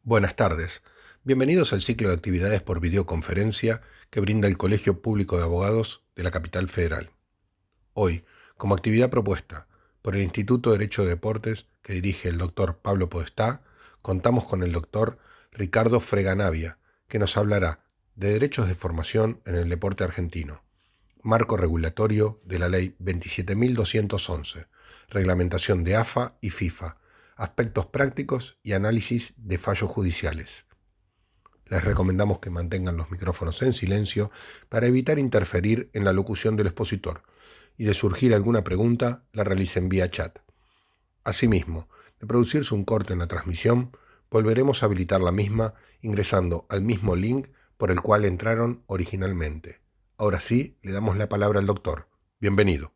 Buenas tardes. Bienvenidos al ciclo de actividades por videoconferencia que brinda el Colegio Público de Abogados de la Capital Federal. Hoy, como actividad propuesta por el Instituto de Derecho de Deportes que dirige el doctor Pablo Podestá, contamos con el doctor Ricardo Freganavia, que nos hablará de derechos de formación en el deporte argentino, marco regulatorio de la Ley 27.211, reglamentación de AFA y FIFA, aspectos prácticos y análisis de fallos judiciales. Les recomendamos que mantengan los micrófonos en silencio para evitar interferir en la locución del expositor y de surgir alguna pregunta la realicen vía chat. Asimismo, de producirse un corte en la transmisión, volveremos a habilitar la misma ingresando al mismo link por el cual entraron originalmente. Ahora sí, le damos la palabra al doctor. Bienvenido.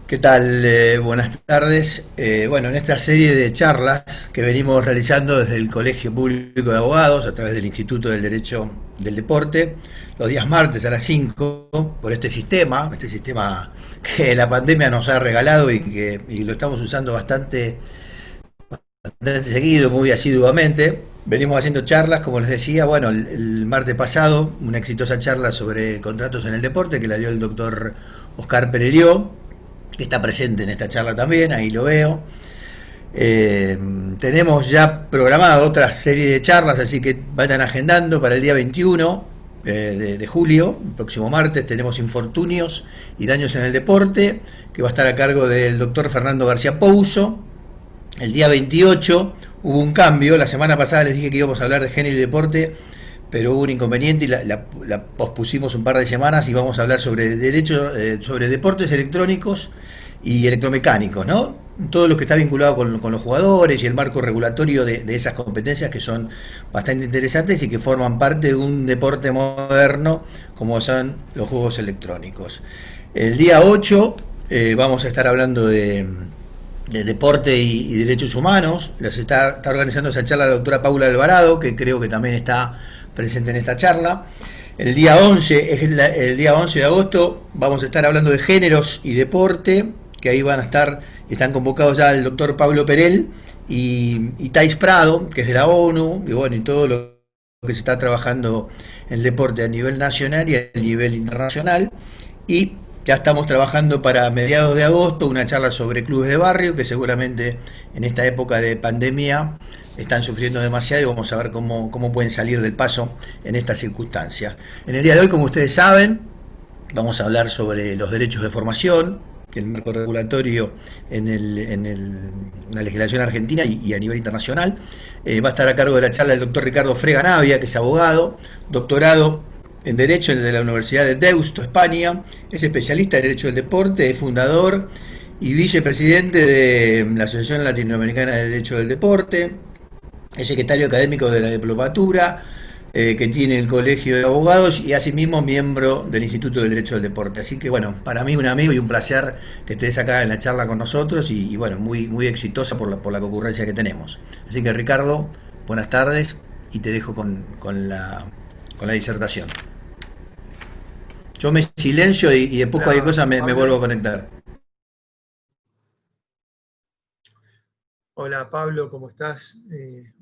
¿Qué tal? Buenas tardes. Bueno, en esta serie de charlas que venimos realizando desde el Colegio Público de Abogados a través del Instituto del Derecho del Deporte, los días martes a las 5, por este sistema que la pandemia nos ha regalado y lo estamos usando bastante seguido, muy asiduamente. Venimos haciendo charlas, como les decía, bueno, el martes pasado, una exitosa charla sobre contratos en el deporte que la dio el doctor Oscar Perelió, que está presente en esta charla también, ahí lo veo. Tenemos ya programada otra serie de charlas, así que vayan agendando para el día 21 de julio, el próximo martes, tenemos infortunios y daños en el deporte, que va a estar a cargo del doctor Fernando García Pouso. El día 28 hubo un cambio, la semana pasada les dije que íbamos a hablar de género y deporte, pero hubo un inconveniente y la pospusimos un par de semanas y vamos a hablar sobre sobre deportes electrónicos y electromecánicos, ¿no? Todo lo que está vinculado con los jugadores y el marco regulatorio de esas competencias que son bastante interesantes y que forman parte de un deporte moderno como son los juegos electrónicos. El día 8 vamos a estar hablando de deporte y derechos humanos. Está organizando esa charla la doctora Paula Alvarado, que creo que también está presente en esta charla. El día 11, el día 11 de agosto, vamos a estar hablando de géneros y deporte, que ahí están convocados ya el doctor Pablo Perel y Thais Prado, que es de la ONU, y bueno, y todo lo que se está trabajando en el deporte a nivel nacional y a nivel internacional. Y ya estamos trabajando para mediados de agosto una charla sobre clubes de barrio, que seguramente en esta época de pandemia están sufriendo demasiado y vamos a ver cómo pueden salir del paso en estas circunstancias. En el día de hoy, como ustedes saben, vamos a hablar sobre los derechos de formación, que el marco regulatorio en la legislación argentina y a nivel internacional. Va a estar a cargo de la charla el doctor Ricardo Freganavia, que es abogado, doctorado en Derecho de la Universidad de Deusto, España. Es especialista en Derecho del Deporte, es fundador y vicepresidente de la Asociación Latinoamericana de Derecho del Deporte, es secretario académico de la diplomatura que tiene el Colegio de Abogados y asimismo miembro del Instituto del Derecho del Deporte. Así que bueno, para mí un amigo y un placer que estés acá en la charla con nosotros y bueno, muy exitosa por la concurrencia que tenemos. Así que Ricardo, buenas tardes y te dejo con la disertación. Yo me silencio y después cualquier Hola cosa me vuelvo a Pablo, conectar. hola Pablo, ¿cómo estás?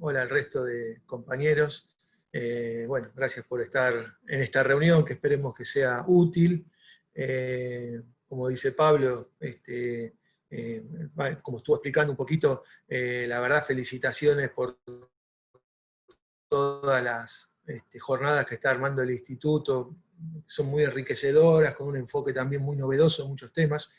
Hola al resto de compañeros. Bueno, gracias por estar en esta reunión que esperemos que sea útil. Como dice Pablo, como estuvo explicando un poquito, la verdad felicitaciones por todas las jornadas que está armando el instituto, son muy enriquecedoras, con un enfoque también muy novedoso en muchos temas.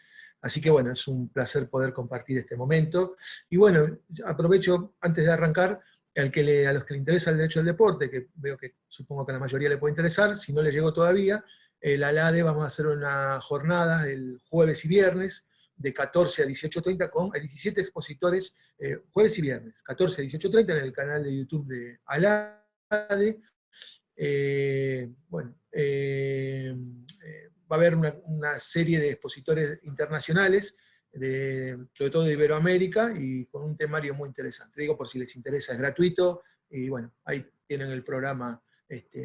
Así que bueno, es un placer poder compartir este momento. Y bueno, aprovecho antes de arrancar, a los que le interesa el derecho al deporte, que veo que supongo que a la mayoría le puede interesar, si no le llegó todavía, la LADE vamos a hacer una jornada el jueves y viernes de 14 a 18:30 con 17 expositores, jueves y viernes, 14 a 18:30 en el canal de YouTube de ALADE. Bueno, va a haber una serie de expositores internacionales, sobre todo de Iberoamérica, y con un temario muy interesante. Digo, por si les interesa, es gratuito, y bueno, ahí tienen el programa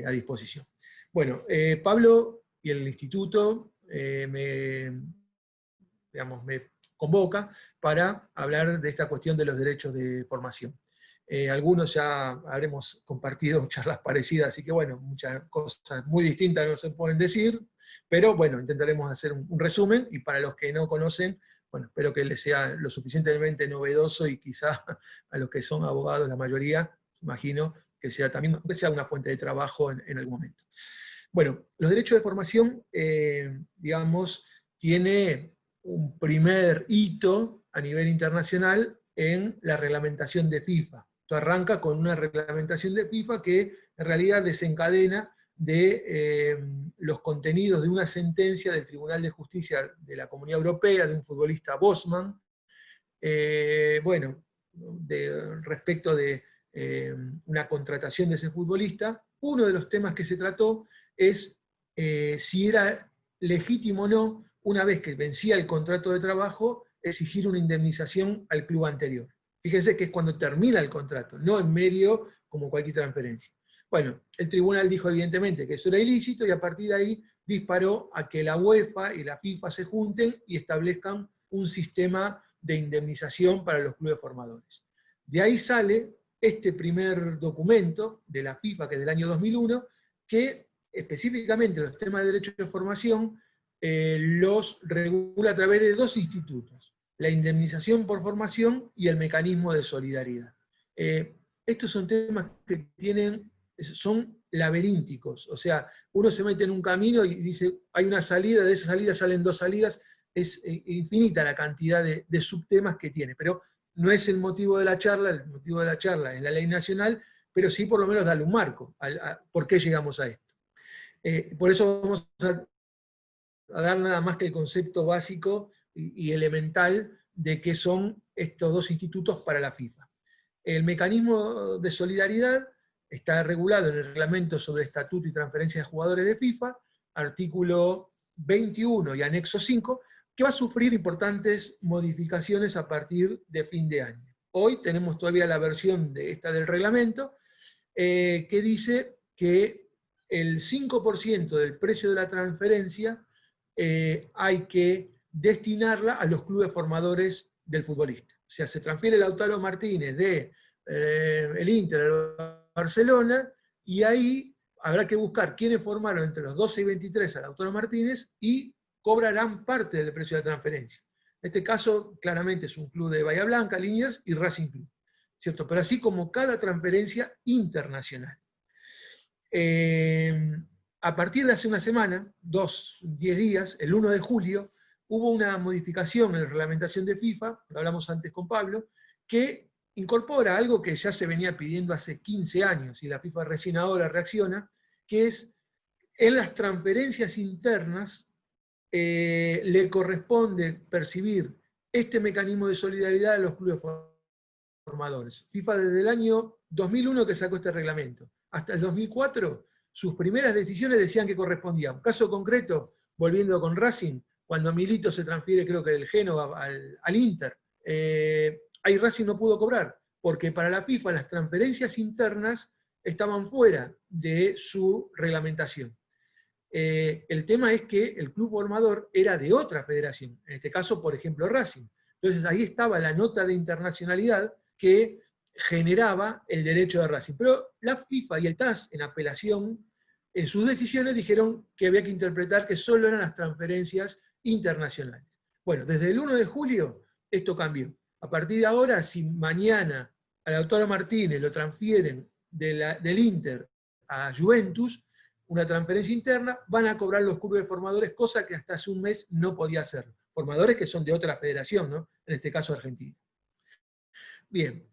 a disposición. Bueno, Pablo y el instituto digamos, me convoca para hablar de esta cuestión de los derechos de formación. Algunos ya habremos compartido charlas parecidas, así que bueno, muchas cosas muy distintas no se pueden decir, pero bueno, intentaremos hacer un resumen, y para los que no conocen, bueno, espero que les sea lo suficientemente novedoso, y quizá a los que son abogados, la mayoría, imagino, que sea también, aunque sea una fuente de trabajo en algún momento. Bueno, los derechos de formación, digamos, tiene un primer hito a nivel internacional en la reglamentación de FIFA. Esto arranca con una reglamentación de FIFA que en realidad desencadena de los contenidos de una sentencia del Tribunal de Justicia de la Comunidad Europea, de un futbolista Bosman, bueno, respecto de una contratación de ese futbolista. Uno de los temas que se trató es si era legítimo o no, una vez que vencía el contrato de trabajo, exigir una indemnización al club anterior. Fíjense que es cuando termina el contrato, no en medio como cualquier transferencia. Bueno, el tribunal dijo evidentemente que eso era ilícito, y a partir de ahí disparó a que la UEFA y la FIFA se junten y establezcan un sistema de indemnización para los clubes formadores. De ahí sale este primer documento de la FIFA, que es del año 2001, que específicamente los temas de derechos de formación los regula a través de dos institutos: la indemnización por formación y el mecanismo de solidaridad. Estos son temas que son laberínticos, o sea, uno se mete en un camino y dice, hay una salida, de esa salida salen dos salidas, es infinita la cantidad de subtemas que tiene, pero no es el motivo de la charla. El motivo de la charla es la ley nacional, pero sí por lo menos darle un marco a por qué llegamos a esto. Por eso vamos a dar nada más que el concepto básico y elemental de qué son estos dos institutos para la FIFA. El mecanismo de solidaridad está regulado en el Reglamento sobre Estatuto y Transferencia de Jugadores de FIFA, artículo 21 y anexo 5, que va a sufrir importantes modificaciones a partir de fin de año. Hoy tenemos todavía la versión del reglamento, que dice que el 5% del precio de la transferencia hay que destinarla a los clubes formadores del futbolista. O sea, se transfiere Lautaro Martínez de el Inter al Barcelona, y ahí habrá que buscar quiénes formaron entre los 12 y 23 a Lautaro Martínez, y cobrarán parte del precio de la transferencia. En este caso, claramente es un club de Bahía Blanca, Liniers y Racing Club, ¿cierto? Pero así como cada transferencia internacional. A partir de hace una semana, 10 días, el 1 de julio, hubo una modificación en la reglamentación de FIFA, lo hablamos antes con Pablo, que incorpora algo que ya se venía pidiendo hace 15 años, y la FIFA recién ahora reacciona, que es en las transferencias internas le corresponde percibir este mecanismo de solidaridad a los clubes formadores. FIFA desde el año 2001 que sacó este reglamento, hasta el 2004, sus primeras decisiones decían que correspondía. Un caso concreto, volviendo con Racing, cuando Milito se transfiere, creo que del Génova al Inter, ahí Racing no pudo cobrar, porque para la FIFA las transferencias internas estaban fuera de su reglamentación. El tema es que el club formador era de otra federación, en este caso, por ejemplo, Racing. Entonces ahí estaba la nota de internacionalidad que generaba el derecho de Racing. Pero la FIFA y el TAS, en apelación, en sus decisiones dijeron que había que interpretar que solo eran las transferencias internacionales. Bueno, desde el 1 de julio esto cambió. A partir de ahora, si mañana a Lautaro Martínez lo transfieren del Inter a Juventus, una transferencia interna, van a cobrar los clubes formadores, cosa que hasta hace un mes no podía hacer. Formadores que son de otra federación, ¿no? En este caso Argentina. Bien,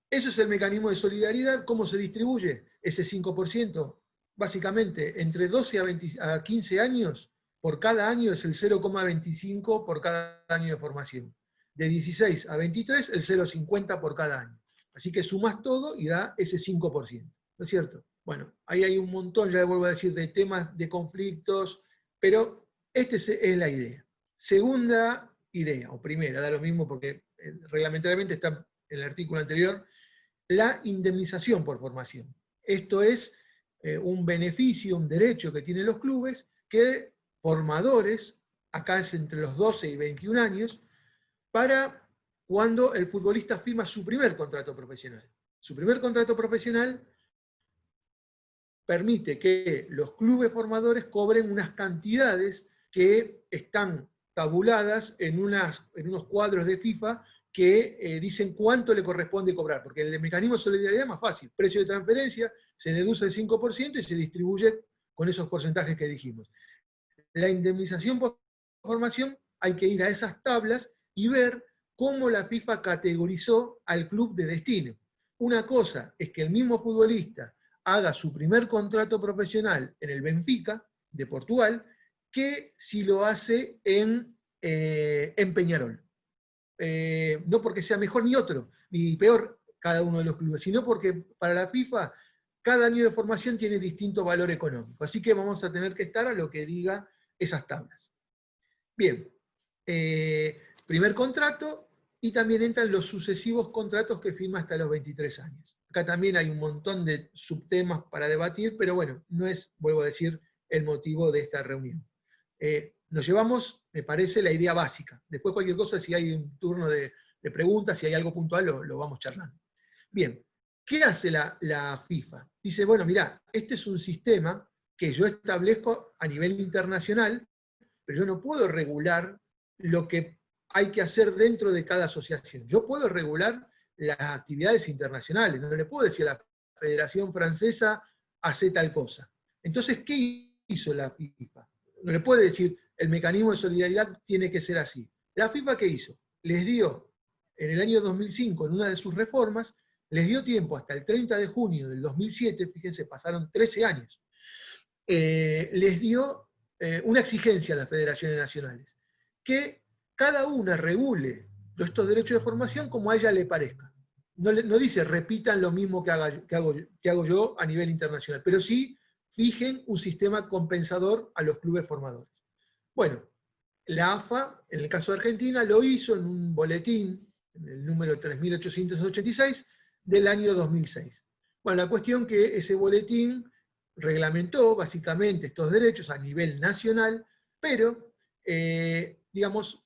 eso es el mecanismo de solidaridad. ¿Cómo se distribuye ese 5%? Básicamente, entre 12 a 15 años, por cada año es el 0,25 por cada año de formación. De 16 a 23, el 0,50 por cada año. Así que sumás todo y da ese 5%. ¿No es cierto? Bueno, ahí hay un montón, ya le vuelvo a decir, de temas, de conflictos, pero esta es la idea. Segunda idea, o primera, da lo mismo porque reglamentariamente está en el artículo anterior, la indemnización por formación. Esto es un beneficio, un derecho que tienen los clubes, que formadores, acá es entre los 12 y 21 años, para cuando el futbolista firma su primer contrato profesional. Su primer contrato profesional permite que los clubes formadores cobren unas cantidades que están tabuladas en unos cuadros de FIFA que dicen cuánto le corresponde cobrar, porque el mecanismo de solidaridad es más fácil. Precio de transferencia, se deduce el 5% y se distribuye con esos porcentajes que dijimos. La indemnización por formación, hay que ir a esas tablas y ver cómo la FIFA categorizó al club de destino. Una cosa es que el mismo futbolista haga su primer contrato profesional en el Benfica de Portugal, que si lo hace en Peñarol. No porque sea mejor ni otro, ni peor cada uno de los clubes, sino porque para la FIFA cada año de formación tiene distinto valor económico. Así que vamos a tener que estar a lo que diga esas tablas. Bien, primer contrato, y también entran los sucesivos contratos que firma hasta los 23 años. Acá también hay un montón de subtemas para debatir, pero bueno, no es, vuelvo a decir, el motivo de esta reunión. Nos llevamos, me parece, la idea básica. Después cualquier cosa, si hay un turno de preguntas, si hay algo puntual, lo vamos charlando. Bien, ¿qué hace la FIFA? Dice, bueno, mirá, este es un sistema que yo establezco a nivel internacional, pero yo no puedo regular lo que hay que hacer dentro de cada asociación. Yo puedo regular las actividades internacionales, no le puedo decir a la Federación Francesa, hace tal cosa. Entonces, ¿qué hizo la FIFA? No le puede decir, el mecanismo de solidaridad tiene que ser así. ¿La FIFA qué hizo? Les dio, en el año 2005, en una de sus reformas, les dio tiempo hasta el 30 de junio del 2007, fíjense, pasaron 13 años, les dio una exigencia a las federaciones nacionales, que cada una regule estos derechos de formación como a ella le parezca. No dice repitan lo mismo que hago yo a nivel internacional, pero sí fijen un sistema compensador a los clubes formadores. Bueno, la AFA, en el caso de Argentina, lo hizo en un boletín, en el número 3886, del año 2006. Bueno, la cuestión que ese boletín reglamentó básicamente estos derechos a nivel nacional, pero, digamos,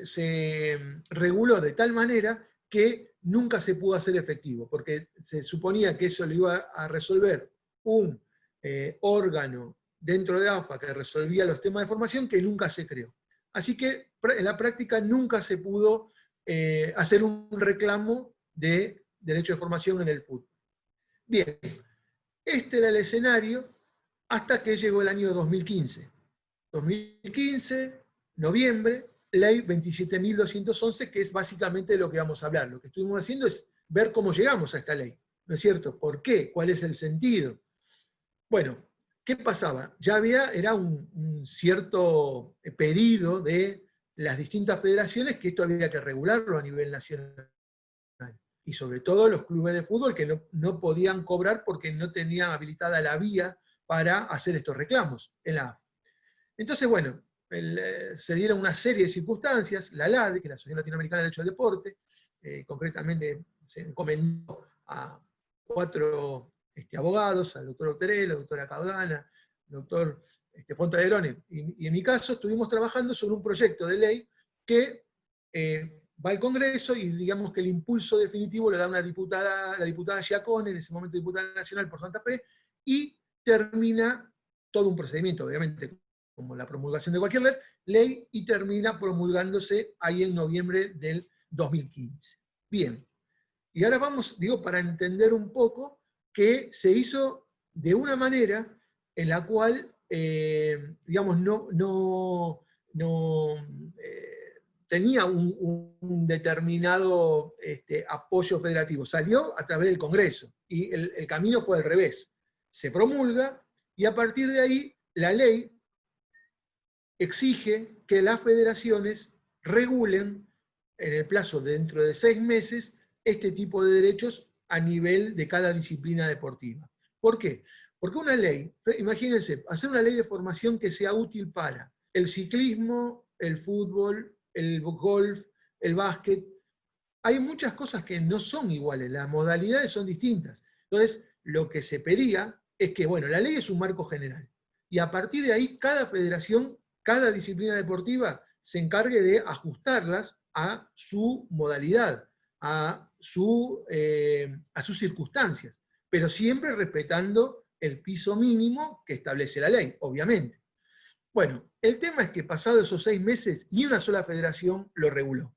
se reguló de tal manera que nunca se pudo hacer efectivo, porque se suponía que eso lo iba a resolver un órgano dentro de AFA que resolvía los temas de formación que nunca se creó. Así que en la práctica nunca se pudo hacer un reclamo de derecho de formación en el fútbol. Bien, este era el escenario hasta que llegó el año 2015. 2015, noviembre, ley 27.211, que es básicamente de lo que vamos a hablar. Lo que estuvimos haciendo es ver cómo llegamos a esta ley, ¿no es cierto? ¿Por qué? ¿Cuál es el sentido? Bueno, ¿qué pasaba? Ya era un cierto pedido de las distintas federaciones que esto había que regularlo a nivel nacional. Y sobre todo los clubes de fútbol que no podían cobrar porque no tenían habilitada la vía para hacer estos reclamos en la AFA. Entonces, bueno, se dieron una serie de circunstancias, la LADE, que es la Asociación Latinoamericana de Derecho al Deporte, concretamente se encomendó a 4 abogados, al doctor Oteré, la doctora Caudana, el doctor Fontalegrone, y en mi caso estuvimos trabajando sobre un proyecto de ley que va al Congreso y digamos que el impulso definitivo lo da la diputada Giacone, en ese momento diputada nacional por Santa Fe, y termina todo un procedimiento, obviamente, como la promulgación de cualquier ley, y termina promulgándose ahí en noviembre del 2015. Bien, y ahora vamos, digo, para entender un poco que se hizo de una manera en la cual, digamos, no tenía un determinado apoyo federativo. Salió a través del Congreso, y el camino fue al revés. Se promulga, y a partir de ahí la ley exige que las federaciones regulen en el plazo dentro de 6 meses este tipo de derechos a nivel de cada disciplina deportiva. ¿Por qué? Porque una ley, imagínense, hacer una ley de formación que sea útil para el ciclismo, el fútbol, el golf, el básquet. Hay muchas cosas que no son iguales, las modalidades son distintas. Entonces, lo que se pedía es que, bueno, la ley es un marco general, y a partir de ahí cada federación, cada disciplina deportiva se encargue de ajustarlas a su modalidad, a a sus circunstancias, pero siempre respetando el piso mínimo que establece la ley, obviamente. Bueno, el tema es que pasados esos 6 meses, ni una sola federación lo reguló.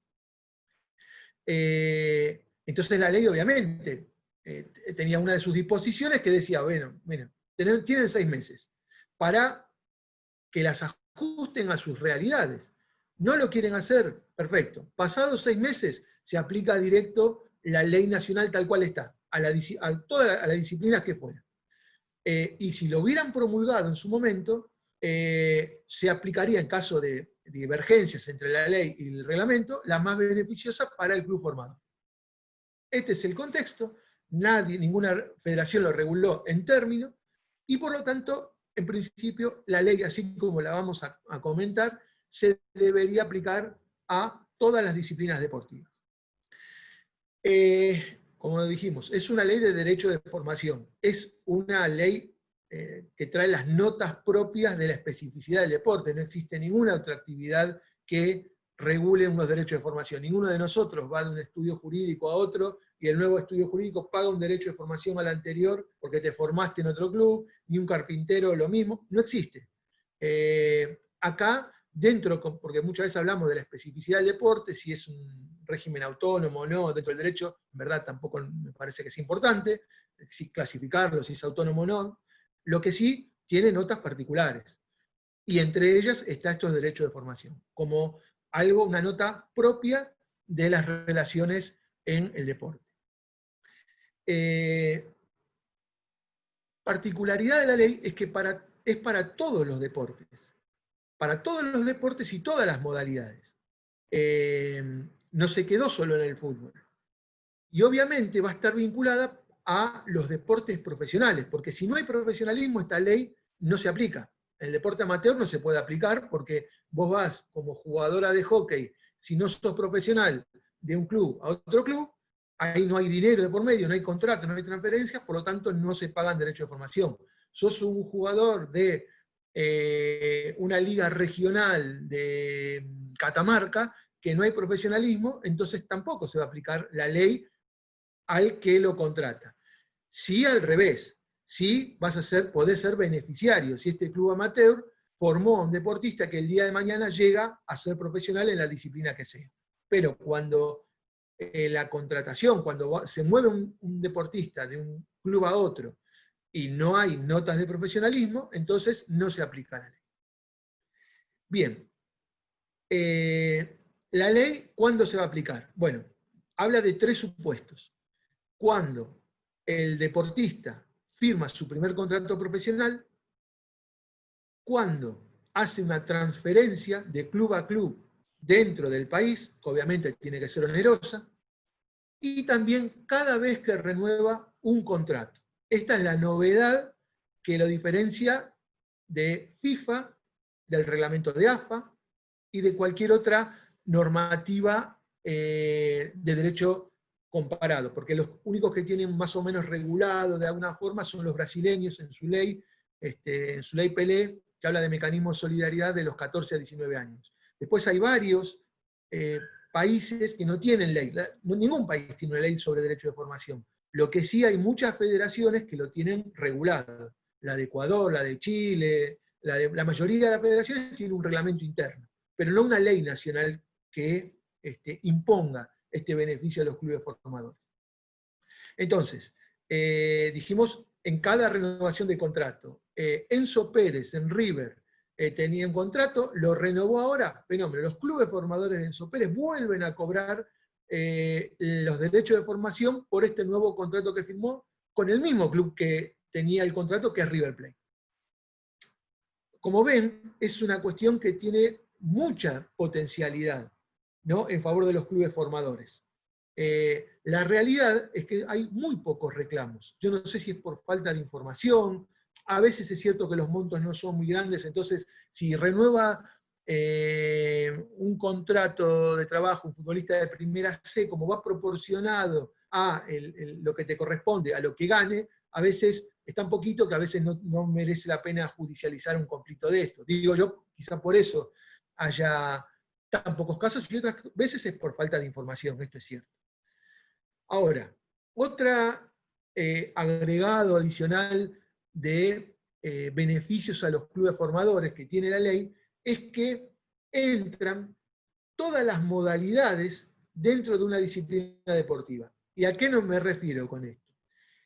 Entonces la ley, obviamente, tenía una de sus disposiciones que decía, bueno, mira, tienen 6 meses para que las ajusten a sus realidades. No lo quieren hacer, perfecto. Pasados 6 meses se aplica directo la ley nacional tal cual está, a todas las disciplinas que fueran. Y si lo hubieran promulgado en su momento, se aplicaría en caso de divergencias entre la ley y el reglamento, la más beneficiosa para el club formador. Este es el contexto, ninguna federación lo reguló en término, y por lo tanto, en principio, la ley, así como la vamos a comentar, se debería aplicar a todas las disciplinas deportivas. Como dijimos, es una ley de derecho de formación, es una ley que trae las notas propias de la especificidad del deporte, no existe ninguna otra actividad que regule unos derechos de formación. Ninguno de nosotros va de un estudio jurídico a otro y el nuevo estudio jurídico paga un derecho de formación al anterior porque te formaste en otro club, ni un carpintero lo mismo, no existe. Acá, dentro, porque muchas veces hablamos de la especificidad del deporte, si es un régimen autónomo o no, dentro del derecho, en verdad tampoco me parece que es importante, si clasificarlo, si es autónomo o no. Lo que sí tiene notas particulares, y entre ellas está estos derechos de formación, como algo, una nota propia de las relaciones en el deporte. Particularidad de la ley es que es para todos los deportes y todas las modalidades. No se quedó solo en el fútbol. Y obviamente va a estar vinculada a los deportes profesionales, porque si no hay profesionalismo, esta ley no se aplica. En el deporte amateur no se puede aplicar porque vos vas como jugadora de hockey, si no sos profesional, de un club a otro club, ahí no hay dinero de por medio, no hay contrato, no hay transferencias, por lo tanto no se pagan derechos de formación. Sos un jugador de una liga regional de Catamarca, que no hay profesionalismo, entonces tampoco se va a aplicar la ley al que lo contrata. Si al revés, si podés ser beneficiario, si este club amateur formó a un deportista que el día de mañana llega a ser profesional en la disciplina que sea. Pero cuando la contratación, cuando se mueve un deportista de un club a otro y no hay notas de profesionalismo, entonces no se aplica la ley. Bien, la ley, ¿cuándo se va a aplicar? Bueno, habla de 3 supuestos. Cuando el deportista firma su primer contrato profesional, cuando hace una transferencia de club a club dentro del país, que obviamente tiene que ser onerosa, y también cada vez que renueva un contrato. Esta es la novedad que lo diferencia de FIFA, del reglamento de AFA y de cualquier otra normativa de derecho comparado, porque los únicos que tienen más o menos regulado de alguna forma son los brasileños en su ley Pelé, que habla de mecanismo de solidaridad de los 14 a 19 años. Después hay varios países que no tienen ley, ningún país tiene una ley sobre derecho de formación. Lo que sí hay muchas federaciones que lo tienen regulado. La de Ecuador, la de Chile, la mayoría de las federaciones tienen un reglamento interno, pero no una ley nacional que imponga este beneficio a los clubes formadores. Entonces, dijimos, en cada renovación de contrato, Enzo Pérez en River tenía un contrato, lo renovó ahora, fenómeno, los clubes formadores de Enzo Pérez vuelven a cobrar los derechos de formación por este nuevo contrato que firmó con el mismo club que tenía el contrato, que es River Plate. Como ven, es una cuestión que tiene mucha potencialidad, ¿no?, en favor de los clubes formadores. La realidad es que hay muy pocos reclamos. Yo no sé si es por falta de información, a veces es cierto que los montos no son muy grandes, entonces si renueva un contrato de trabajo un futbolista de primera C, como va proporcionado a lo que te corresponde, a lo que gane, a veces es tan poquito que a veces no merece la pena judicializar un conflicto de esto. Digo yo, quizá por eso haya tan pocos casos, y otras veces es por falta de información, esto es cierto. Ahora, otra agregado adicional de beneficios a los clubes formadores que tiene la ley es que entran todas las modalidades dentro de una disciplina deportiva. ¿Y a qué no me refiero con esto?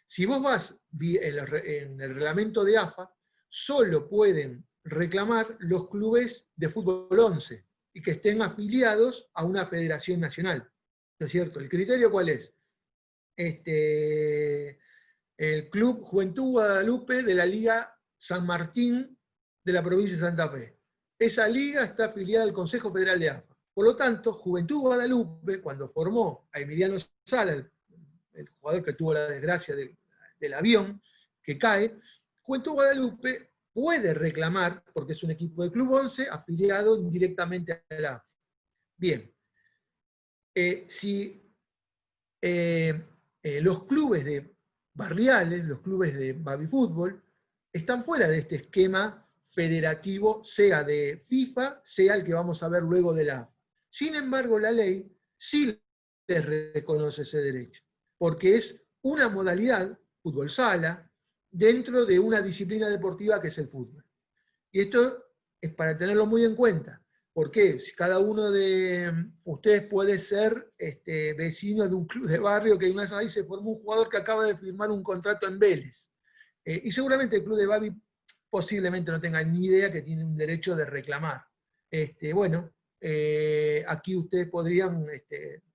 Si vos vas en el reglamento de AFA, solo pueden reclamar los clubes de fútbol 11 y que estén afiliados a una federación nacional. ¿No es cierto? ¿El criterio cuál es? El Club Juventud Guadalupe de la Liga San Martín de la provincia de Santa Fe. Esa liga está afiliada al Consejo Federal de AFA. Por lo tanto, Juventud Guadalupe, cuando formó a Emiliano Sala, el jugador que tuvo la desgracia del avión que cae, Juventud Guadalupe puede reclamar, porque es un equipo del Club 11 afiliado directamente a la AFA. Bien, si los clubes de barriales, los clubes de baby fútbol, están fuera de este esquema federativo, sea de FIFA, sea el que vamos a ver luego de la AFA. Sin embargo, la ley sí les reconoce ese derecho, porque es una modalidad, fútbol sala, dentro de una disciplina deportiva que es el fútbol. Y esto es para tenerlo muy en cuenta. ¿Por qué? Si cada uno de ustedes puede ser vecino de un club de barrio que una vez ahí se formó un jugador que acaba de firmar un contrato en Vélez. Y seguramente el club de Babi posiblemente no tenga ni idea que tiene un derecho de reclamar. Bueno, aquí ustedes podrían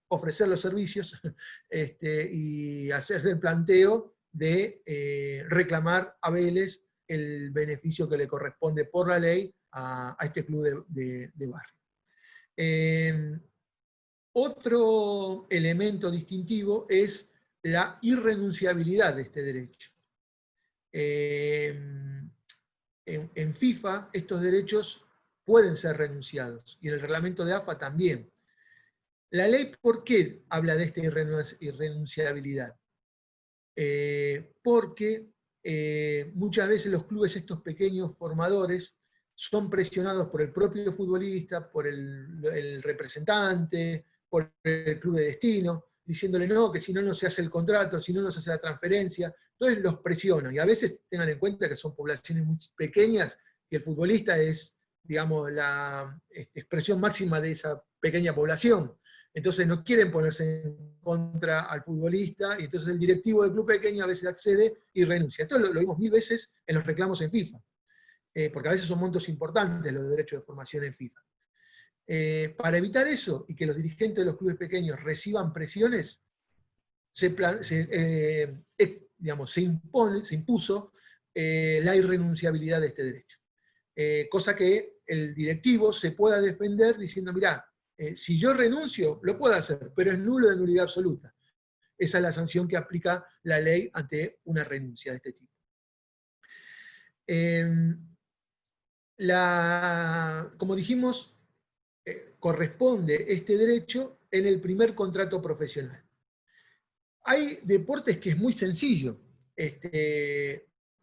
ofrecer los servicios y hacerse el planteo de reclamar a Vélez el beneficio que le corresponde por la ley a este club de barrio. Otro elemento distintivo es la irrenunciabilidad de este derecho. En FIFA estos derechos pueden ser renunciados y en el reglamento de AFA también. La ley, ¿por qué habla de esta irrenunciabilidad? Porque muchas veces los clubes, estos pequeños formadores, son presionados por el propio futbolista, por el representante, por el club de destino, diciéndole no, que si no, no se hace el contrato, si no, no se hace la transferencia. Entonces los presionan. Y a veces tengan en cuenta que son poblaciones muy pequeñas y el futbolista es, digamos, la expresión máxima de esa pequeña población. Entonces no quieren ponerse en contra al futbolista, y entonces el directivo del club pequeño a veces accede y renuncia. Esto lo vimos 1000 veces en los reclamos en FIFA, porque a veces son montos importantes los derechos de formación en FIFA. Para evitar eso y que los dirigentes de los clubes pequeños reciban presiones, se impuso la irrenunciabilidad de este derecho. Cosa que el directivo se pueda defender diciendo, mirá, si yo renuncio, lo puedo hacer, pero es nulo de nulidad absoluta. Esa es la sanción que aplica la ley ante una renuncia de este tipo. Como dijimos, corresponde este derecho en el primer contrato profesional. Hay deportes que es muy sencillo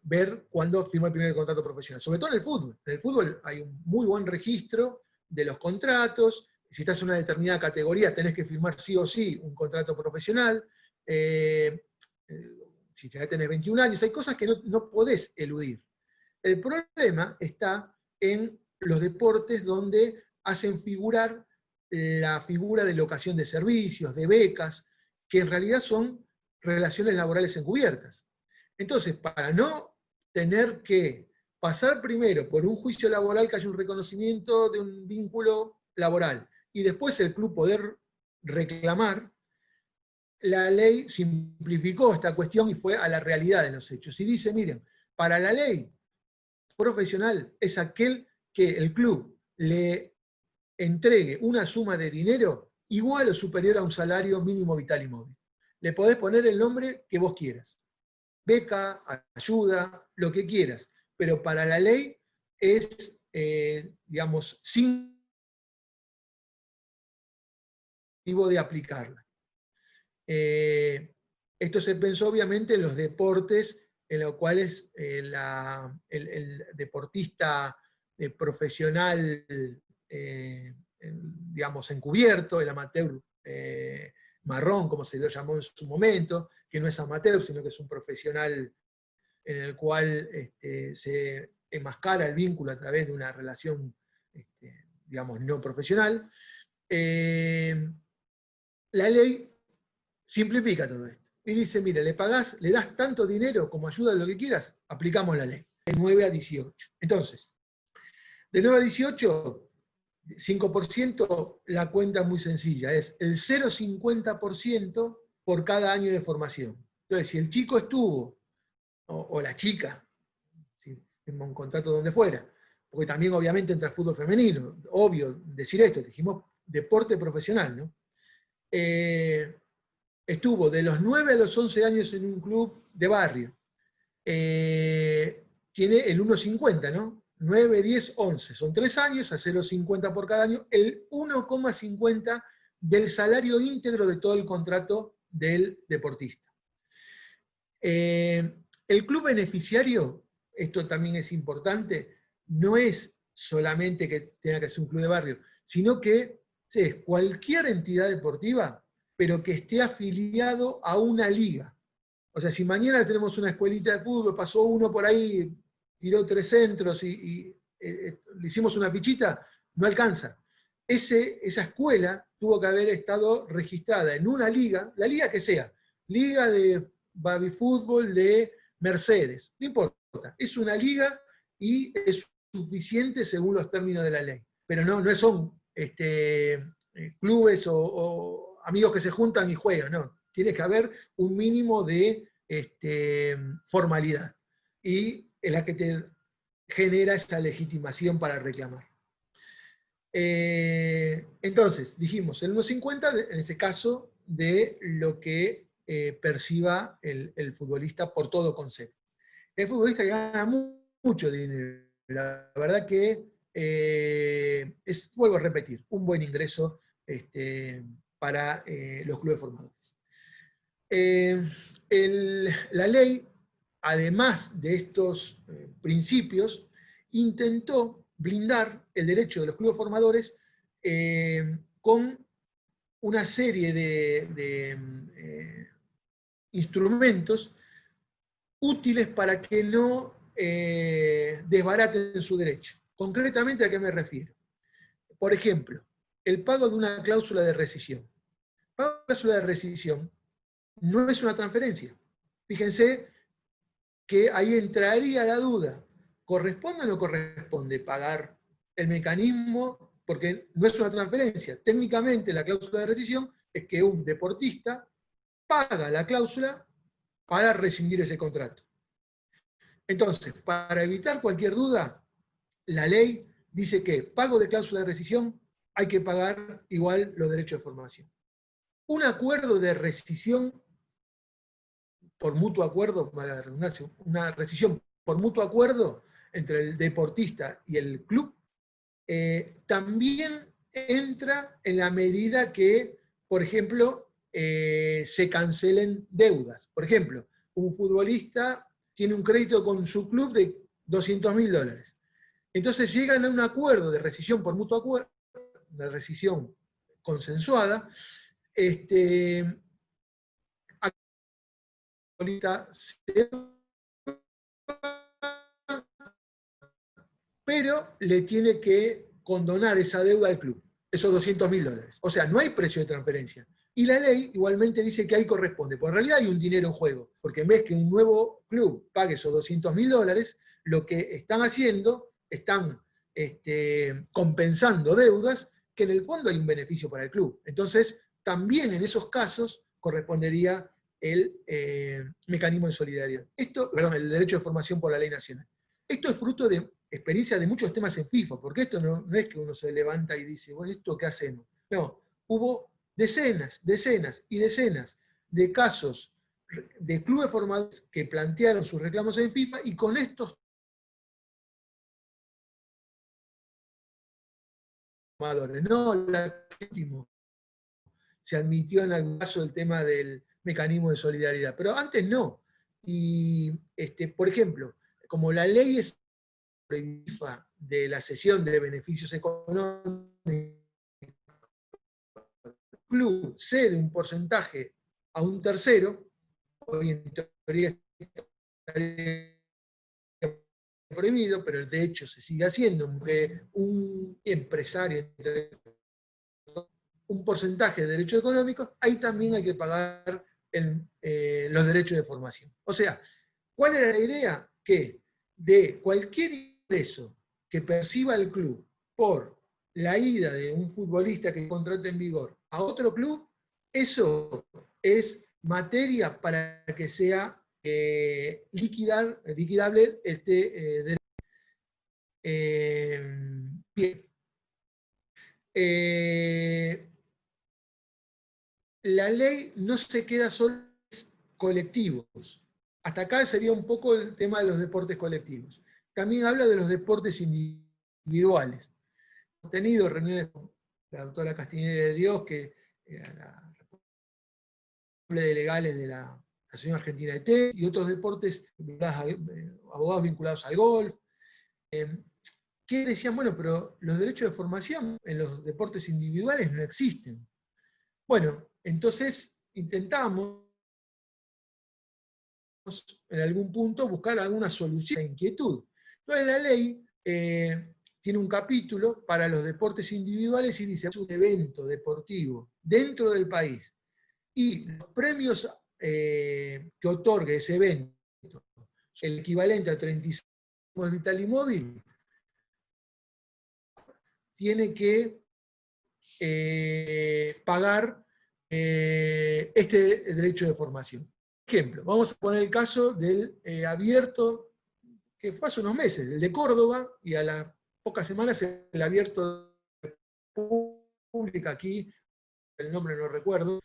ver cuándo firma el primer contrato profesional, sobre todo en el fútbol. En el fútbol hay un muy buen registro de los contratos. Si estás en una determinada categoría, tenés que firmar sí o sí un contrato profesional. Si ya tenés 21 años, hay cosas que no podés eludir. El problema está en los deportes donde hacen figurar la figura de locación de servicios, de becas, que en realidad son relaciones laborales encubiertas. Entonces, para no tener que pasar primero por un juicio laboral que haya un reconocimiento de un vínculo laboral, y después el club poder reclamar, la ley simplificó esta cuestión y fue a la realidad de los hechos. Y dice, miren, para la ley profesional es aquel que el club le entregue una suma de dinero igual o superior a un salario mínimo vital y móvil. Le podés poner el nombre que vos quieras. Beca, ayuda, lo que quieras. Pero para la ley es, digamos, sin de aplicarla. Esto se pensó obviamente en los deportes en los cuales el deportista profesional, digamos, encubierto, el amateur marrón, como se lo llamó en su momento, que no es amateur, sino que es un profesional en el cual se enmascara el vínculo a través de una relación, digamos, no profesional. La ley simplifica todo esto. Y dice, mira, le das tanto dinero como ayuda de lo que quieras, aplicamos la ley. De 9 a 18. Entonces, de 9 a 18, 5%, la cuenta es muy sencilla, es el 0,50% por cada año de formación. Entonces, si el chico estuvo, o la chica, si firma un contrato donde fuera, porque también obviamente entra el fútbol femenino, obvio decir esto, dijimos deporte profesional, ¿no? Estuvo de los 9 a los 11 años en un club de barrio. Tiene el 1,50, ¿no? 9, 10, 11. Son 3 años, a 0,50 por cada año, el 1,50 del salario íntegro de todo el contrato del deportista. El club beneficiario, esto también es importante, no es solamente que tenga que ser un club de barrio, sino que es cualquier entidad deportiva, pero que esté afiliado a una liga. O sea, si mañana tenemos una escuelita de fútbol, pasó uno por ahí, tiró 3 centros y le hicimos una fichita, no alcanza. Esa escuela tuvo que haber estado registrada en una liga, la liga que sea, liga de baby fútbol de Mercedes, no importa, es una liga y es suficiente según los términos de la ley. Pero no son clubes o amigos que se juntan y juegan, no. Tiene que haber un mínimo de formalidad. Y es la que te genera esa legitimación para reclamar. Entonces, dijimos, el 1,50 en ese caso de lo que perciba el futbolista por todo concepto. El futbolista gana mucho dinero. La verdad que vuelvo a repetir, un buen ingreso para los clubes formadores. La ley, además de estos principios, intentó blindar el derecho de los clubes formadores con una serie de instrumentos útiles para que no desbaraten su derecho. Concretamente, ¿a qué me refiero? Por ejemplo, el pago de una cláusula de rescisión. El pago de una cláusula de rescisión no es una transferencia. Fíjense que ahí entraría la duda. ¿Corresponde o no corresponde pagar el mecanismo? Porque no es una transferencia. Técnicamente la cláusula de rescisión es que un deportista paga la cláusula para rescindir ese contrato. Entonces, para evitar cualquier duda, la ley dice que pago de cláusula de rescisión hay que pagar igual los derechos de formación. Un acuerdo de rescisión por mutuo acuerdo, para la redundancia, una rescisión por mutuo acuerdo entre el deportista y el club, también entra en la medida que, por ejemplo, se cancelen deudas. Por ejemplo, un futbolista tiene un crédito con su club de $200.000. Entonces llegan a un acuerdo de rescisión por mutuo acuerdo, una rescisión consensuada, pero le tiene que condonar esa deuda al club, esos $200.000. O sea, no hay precio de transferencia. Y la ley igualmente dice que ahí corresponde, porque en realidad hay un dinero en juego, porque en vez que un nuevo club pague esos $200.000, lo que están haciendo, están compensando deudas, que en el fondo hay un beneficio para el club. Entonces, también en esos casos correspondería el mecanismo de solidaridad. El derecho de formación por la ley nacional. Esto es fruto de experiencia de muchos temas en FIFA, porque esto no es que uno se levanta y dice, bueno, ¿esto qué hacemos? No, hubo decenas y decenas de casos de clubes formadores que plantearon sus reclamos en FIFA y con estos formadores, no legítimo, se admitió en algún caso el tema del mecanismo de solidaridad, pero antes no. Y, por ejemplo, como la ley es de la cesión de beneficios económicos club cede un porcentaje a un tercero, hoy en teoría estaría prohibido, pero de hecho se sigue haciendo, que un empresario un porcentaje de derechos económicos, ahí también hay que pagar los derechos de formación. O sea, ¿cuál era la idea? Que de cualquier ingreso que perciba el club por la ida de un futbolista que contrate en vigor a otro club, eso es materia para que sea liquidable este derecho. Bien. La ley no se queda solo en colectivos. Hasta acá sería un poco el tema de los deportes colectivos. También habla de los deportes individuales. Hemos tenido reuniones con la doctora Castiñera de Dios, que era la responsable de legales de la Asociación Argentina de Tenis, y otros deportes, abogados vinculados al golf, que decían, bueno, pero los derechos de formación en los deportes individuales no existen. Bueno, entonces intentamos en algún punto buscar alguna solución a esa inquietud. Entonces la ley tiene un capítulo para los deportes individuales y dice, es un evento deportivo dentro del país y los premios que otorgue ese evento, el equivalente a 35 Vital y Móvil, tiene que pagar este derecho de formación. Ejemplo, vamos a poner el caso del abierto, que fue hace unos meses, el de Córdoba, y a las pocas semanas el abierto pública aquí, el nombre no recuerdo,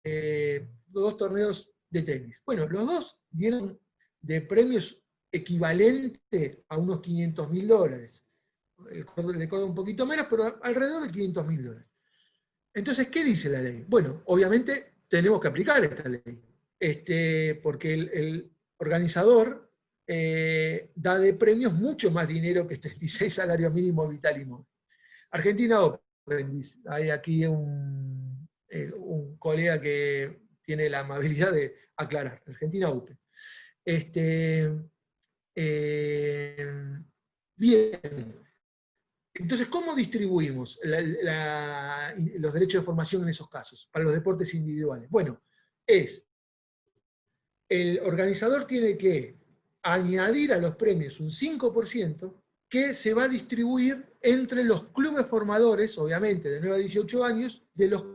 los dos torneos de tenis. Bueno, los dos dieron de premios equivalente a unos $500.000. El de Córdoba un poquito menos, pero alrededor de $500.000. Entonces, ¿qué dice la ley? Bueno, obviamente tenemos que aplicar esta ley, porque el organizador da de premios mucho más dinero que 36 salarios mínimos vital y móvil. Argentina Open, hay aquí un colega que tiene la amabilidad de aclarar, Argentina Open. Bien. Entonces, ¿cómo distribuimos los derechos de formación en esos casos, para los deportes individuales? Bueno, el organizador tiene que añadir a los premios un 5% que se va a distribuir entre los clubes formadores, obviamente, de 9 a 18 años, de los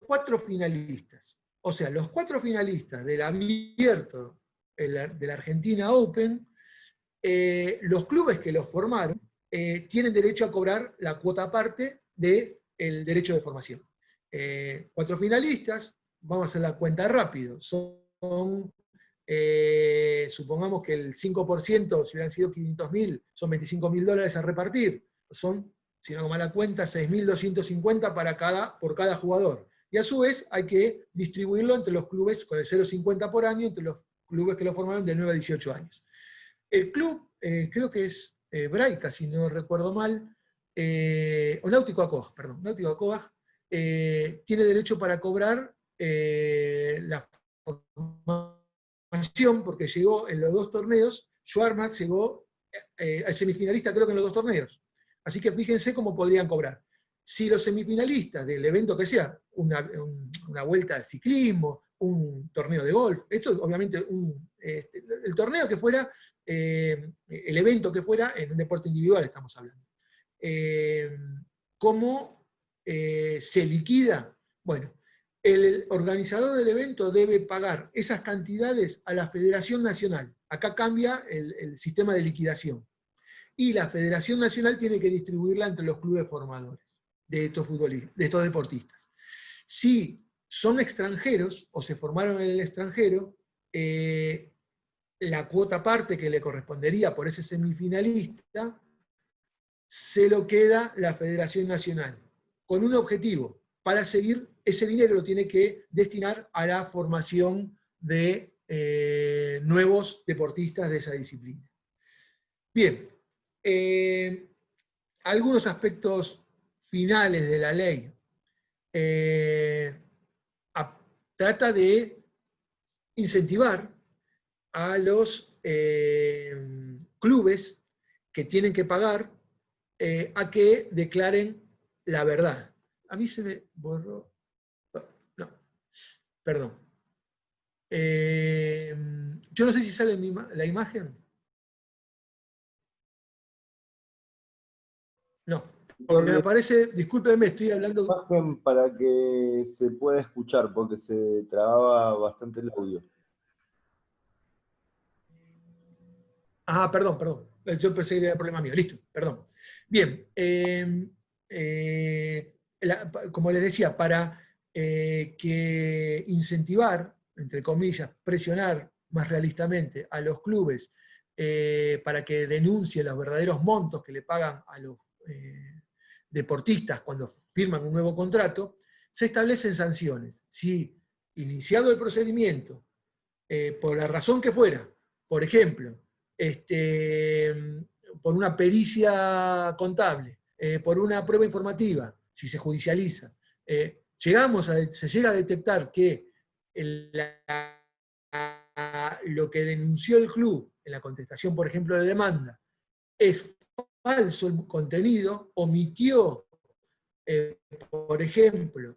4 finalistas. O sea, los 4 finalistas del abierto de la Argentina Open, los clubes que los formaron, tienen derecho a cobrar la cuota aparte del derecho de formación. 4 finalistas, vamos a hacer la cuenta rápido, supongamos que el 5%, si hubieran sido 500.000, son $25.000 a repartir, son, si no hago mala cuenta, 6.250 por cada jugador. Y a su vez hay que distribuirlo entre los clubes con el 0,50 por año, entre los clubes que lo formaron de 9 a 18 años. El club, creo que es Braica, si no recuerdo mal, o Náutico Acoag, perdón, Náutico Acoag, tiene derecho para cobrar la formación, porque llegó en los 2 torneos, Schwarman llegó al semifinalista creo que en los 2 torneos. Así que fíjense cómo podrían cobrar. Si los semifinalistas del evento que sea, una vuelta de ciclismo, un torneo de golf, esto obviamente el torneo que fuera, el evento que fuera, en un deporte individual estamos hablando. ¿Cómo se liquida? Bueno, el organizador del evento debe pagar esas cantidades a la Federación Nacional. Acá cambia el sistema de liquidación. Y la Federación Nacional tiene que distribuirla entre los clubes formadores de estos deportistas. Si son extranjeros o se formaron en el extranjero, la cuota parte que le correspondería por ese semifinalista se lo queda la Federación Nacional, con un objetivo: para seguir, ese dinero lo tiene que destinar a la formación de nuevos deportistas de esa disciplina. Bien, algunos aspectos finales de la ley. trata de incentivar a los clubes que tienen que pagar a que declaren la verdad. A mí se me borró. No, perdón. Yo no sé si sale la imagen. No, porque me aparece, discúlpeme, estoy hablando. Imagen para que se pueda escuchar, porque se trababa bastante el audio. Ah, perdón. Yo pensé que era problema mío. Listo, perdón. Bien. Como les decía, para que incentivar, entre comillas, presionar más realistamente a los clubes para que denuncien los verdaderos montos que le pagan a los deportistas cuando firman un nuevo contrato, se establecen sanciones. Si iniciado el procedimiento, por la razón que fuera, por ejemplo, por una pericia contable, por una prueba informativa, si se judicializa, se llega a detectar que lo que denunció el club en la contestación, por ejemplo, de demanda, es falso el contenido, omitió, por ejemplo,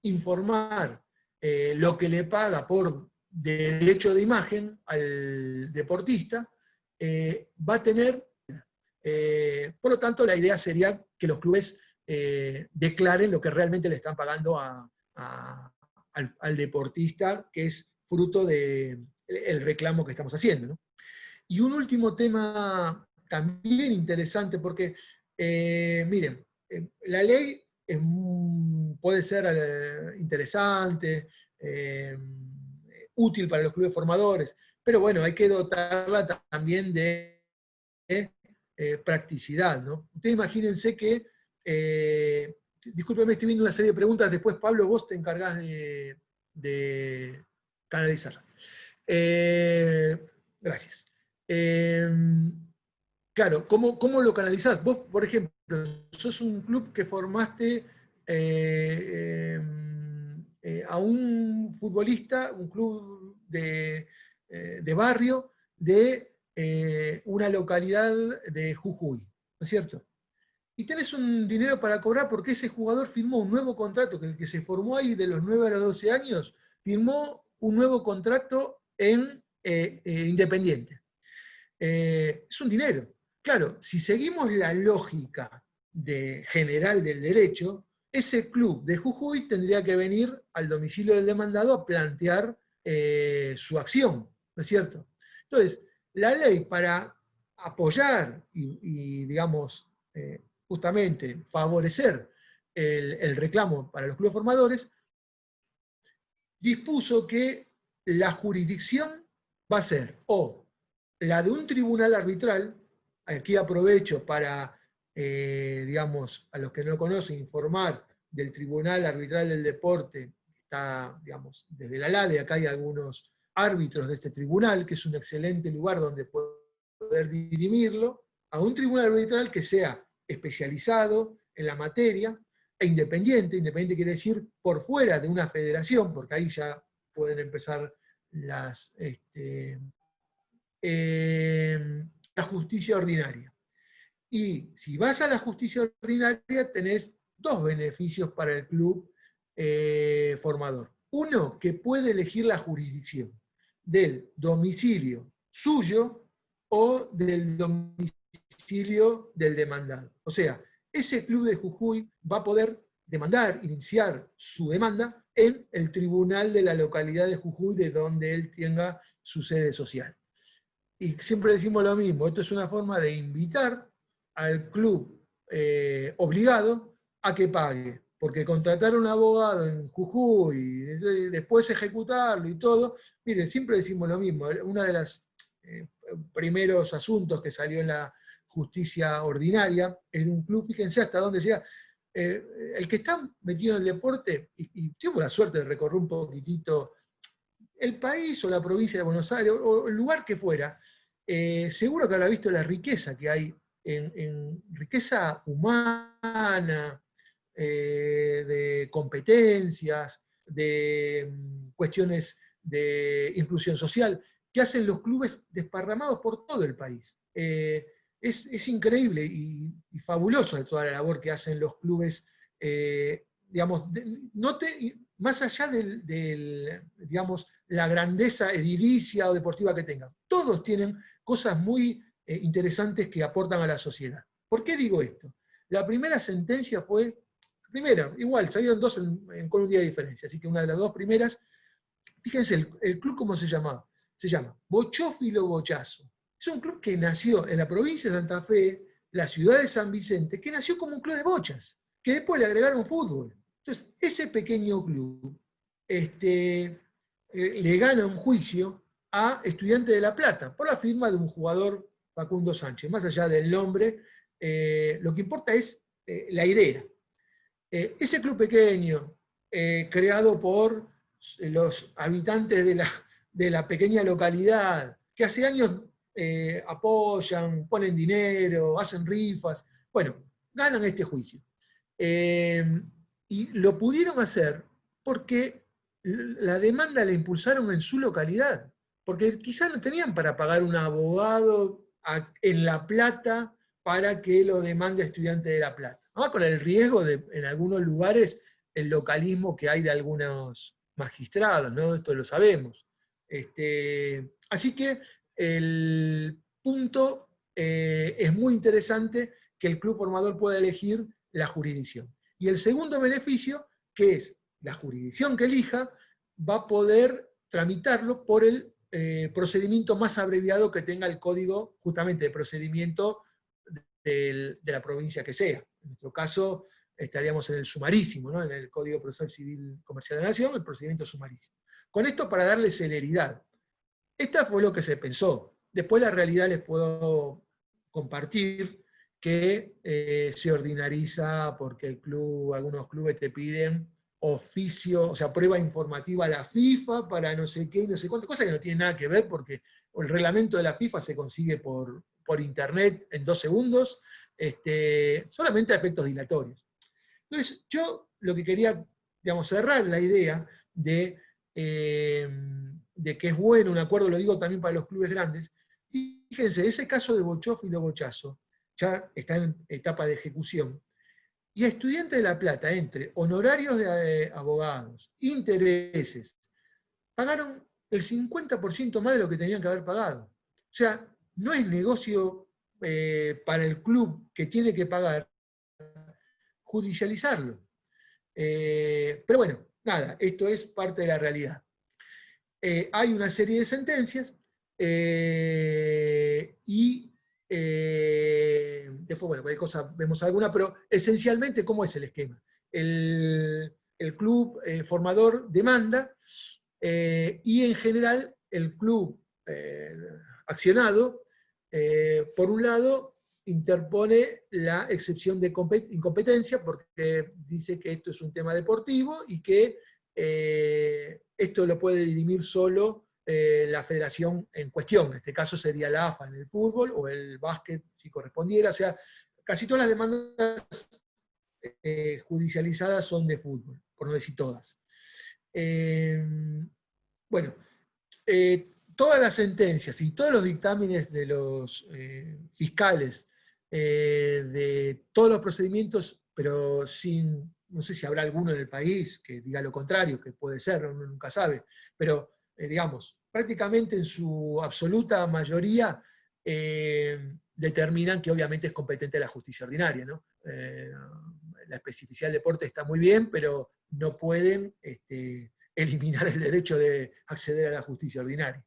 informar lo que le paga por derecho de imagen al deportista, va a tener, por lo tanto, la idea sería que los clubes declaren lo que realmente le están pagando al deportista, que es fruto del reclamo que estamos haciendo, ¿no? Y un último tema también interesante, porque, miren, la ley puede ser interesante, útil para los clubes formadores, pero bueno, hay que dotarla también de practicidad, ¿no? Ustedes imagínense que, discúlpeme, estoy viendo una serie de preguntas, después Pablo, vos te encargás de canalizar. Gracias. Claro, ¿cómo lo canalizás? Vos, por ejemplo, sos un club que formaste a un futbolista, un club de barrio de una localidad de Jujuy, ¿no es cierto? Y tenés un dinero para cobrar porque ese jugador firmó un nuevo contrato, que el que se formó ahí de los 9 a los 12 años, firmó un nuevo contrato en Independiente. Es un dinero. Claro, si seguimos la lógica general del derecho, ese club de Jujuy tendría que venir al domicilio del demandado a plantear su acción, ¿no es cierto? Entonces, la ley para apoyar y digamos, justamente favorecer el reclamo para los clubes formadores, dispuso que la jurisdicción va a ser o la de un tribunal arbitral. Aquí aprovecho para, digamos, a los que no conocen, informar del Tribunal Arbitral del Deporte. Está, digamos, desde la LADE, acá hay algunos árbitros de este tribunal, que es un excelente lugar donde poder dirimirlo, a un tribunal arbitral que sea especializado en la materia e independiente. Independiente quiere decir por fuera de una federación, porque ahí ya pueden empezar la justicia ordinaria. Y si vas a la justicia ordinaria, tenés dos beneficios para el club formador. Uno, que puede elegir la jurisdicción del domicilio suyo o del domicilio del demandado. O sea, ese club de Jujuy va a poder demandar, iniciar su demanda en el tribunal de la localidad de Jujuy, de donde él tenga su sede social. Y siempre decimos lo mismo, esto es una forma de invitar al club obligado a que pague, porque contratar a un abogado en Jujuy, y después ejecutarlo y todo, miren, siempre decimos lo mismo, uno de los primeros asuntos que salió en la justicia ordinaria es de un club, fíjense hasta dónde llega, el que está metido en el deporte, y tuvo la suerte de recorrer un poquitito el país o la provincia de Buenos Aires, o el lugar que fuera, seguro que habrá visto la riqueza que hay en riqueza humana, de competencias, de cuestiones de inclusión social, que hacen los clubes desparramados por todo el país. Es increíble y fabuloso de toda la labor que hacen los clubes, digamos, más allá digamos, la grandeza edilicia o deportiva que tengan. Todos tienen cosas muy interesantes que aportan a la sociedad. ¿Por qué digo esto? La primera sentencia fue, igual, salieron dos con un día de diferencia, así que una de las dos primeras, fíjense, el club ¿cómo se llamaba? Se llama Bochófilo Bochazo. Es un club que nació en la provincia de Santa Fe, la ciudad de San Vicente, que nació como un club de bochas, que después le agregaron fútbol. Entonces, ese pequeño club le gana un juicio a Estudiantes de La Plata por la firma de un jugador, Facundo Sánchez. Más allá del nombre, lo que importa es la idea. Ese club pequeño, creado por los habitantes de la pequeña localidad, que hace años apoyan, ponen dinero, hacen rifas, bueno, ganan este juicio. Y lo pudieron hacer porque la demanda la impulsaron en su localidad, porque quizás no tenían para pagar un abogado en La Plata para que lo demande Estudiantes de La Plata. Con el riesgo de, en algunos lugares, el localismo que hay de algunos magistrados, ¿no? Esto lo sabemos. Así que el punto es muy interesante que el club formador pueda elegir la jurisdicción. Y el segundo beneficio, que es la jurisdicción que elija, va a poder tramitarlo por el procedimiento más abreviado que tenga el código justamente de procedimiento de la provincia que sea. En nuestro caso estaríamos en el sumarísimo, ¿no? En el Código Procesal Civil Comercial de la Nación, el procedimiento sumarísimo. Con esto para darle celeridad. Esta fue lo que se pensó. Después la realidad les puedo compartir que se ordinariza porque algunos clubes te piden oficio, o sea, prueba informativa a la FIFA para no sé qué y no sé cuánto, cosa que no tiene nada que ver porque el reglamento de la FIFA se consigue por internet en 2 segundos, solamente a efectos dilatorios. Entonces, yo lo que quería, digamos, cerrar la idea de que es bueno un acuerdo, lo digo también para los clubes grandes. Y fíjense, ese caso de Bochófilo Bochazo ya está en etapa de ejecución. Y a Estudiantes de La Plata, entre honorarios de abogados, intereses, pagaron el 50% más de lo que tenían que haber pagado. O sea, no es negocio para el club que tiene que pagar judicializarlo. Pero bueno, nada, esto es parte de la realidad. Hay una serie de sentencias y después, bueno, cualquier cosa vemos alguna, pero esencialmente, ¿cómo es el esquema? El club formador demanda y en general el club accionado, por un lado, interpone la excepción de incompetencia porque dice que esto es un tema deportivo y que esto lo puede dirimir solo la federación en cuestión. En este caso sería la AFA en el fútbol o el básquet si correspondiera. O sea, casi todas las demandas judicializadas son de fútbol, por no decir todas. Bueno, todas las sentencias y todos los dictámenes de los fiscales de todos los procedimientos, pero sin, no sé si habrá alguno en el país que diga lo contrario, que puede ser, uno nunca sabe, pero digamos, prácticamente en su absoluta mayoría determinan que obviamente es competente la justicia ordinaria, ¿no? La especificidad del deporte está muy bien, pero no pueden eliminar el derecho de acceder a la justicia ordinaria.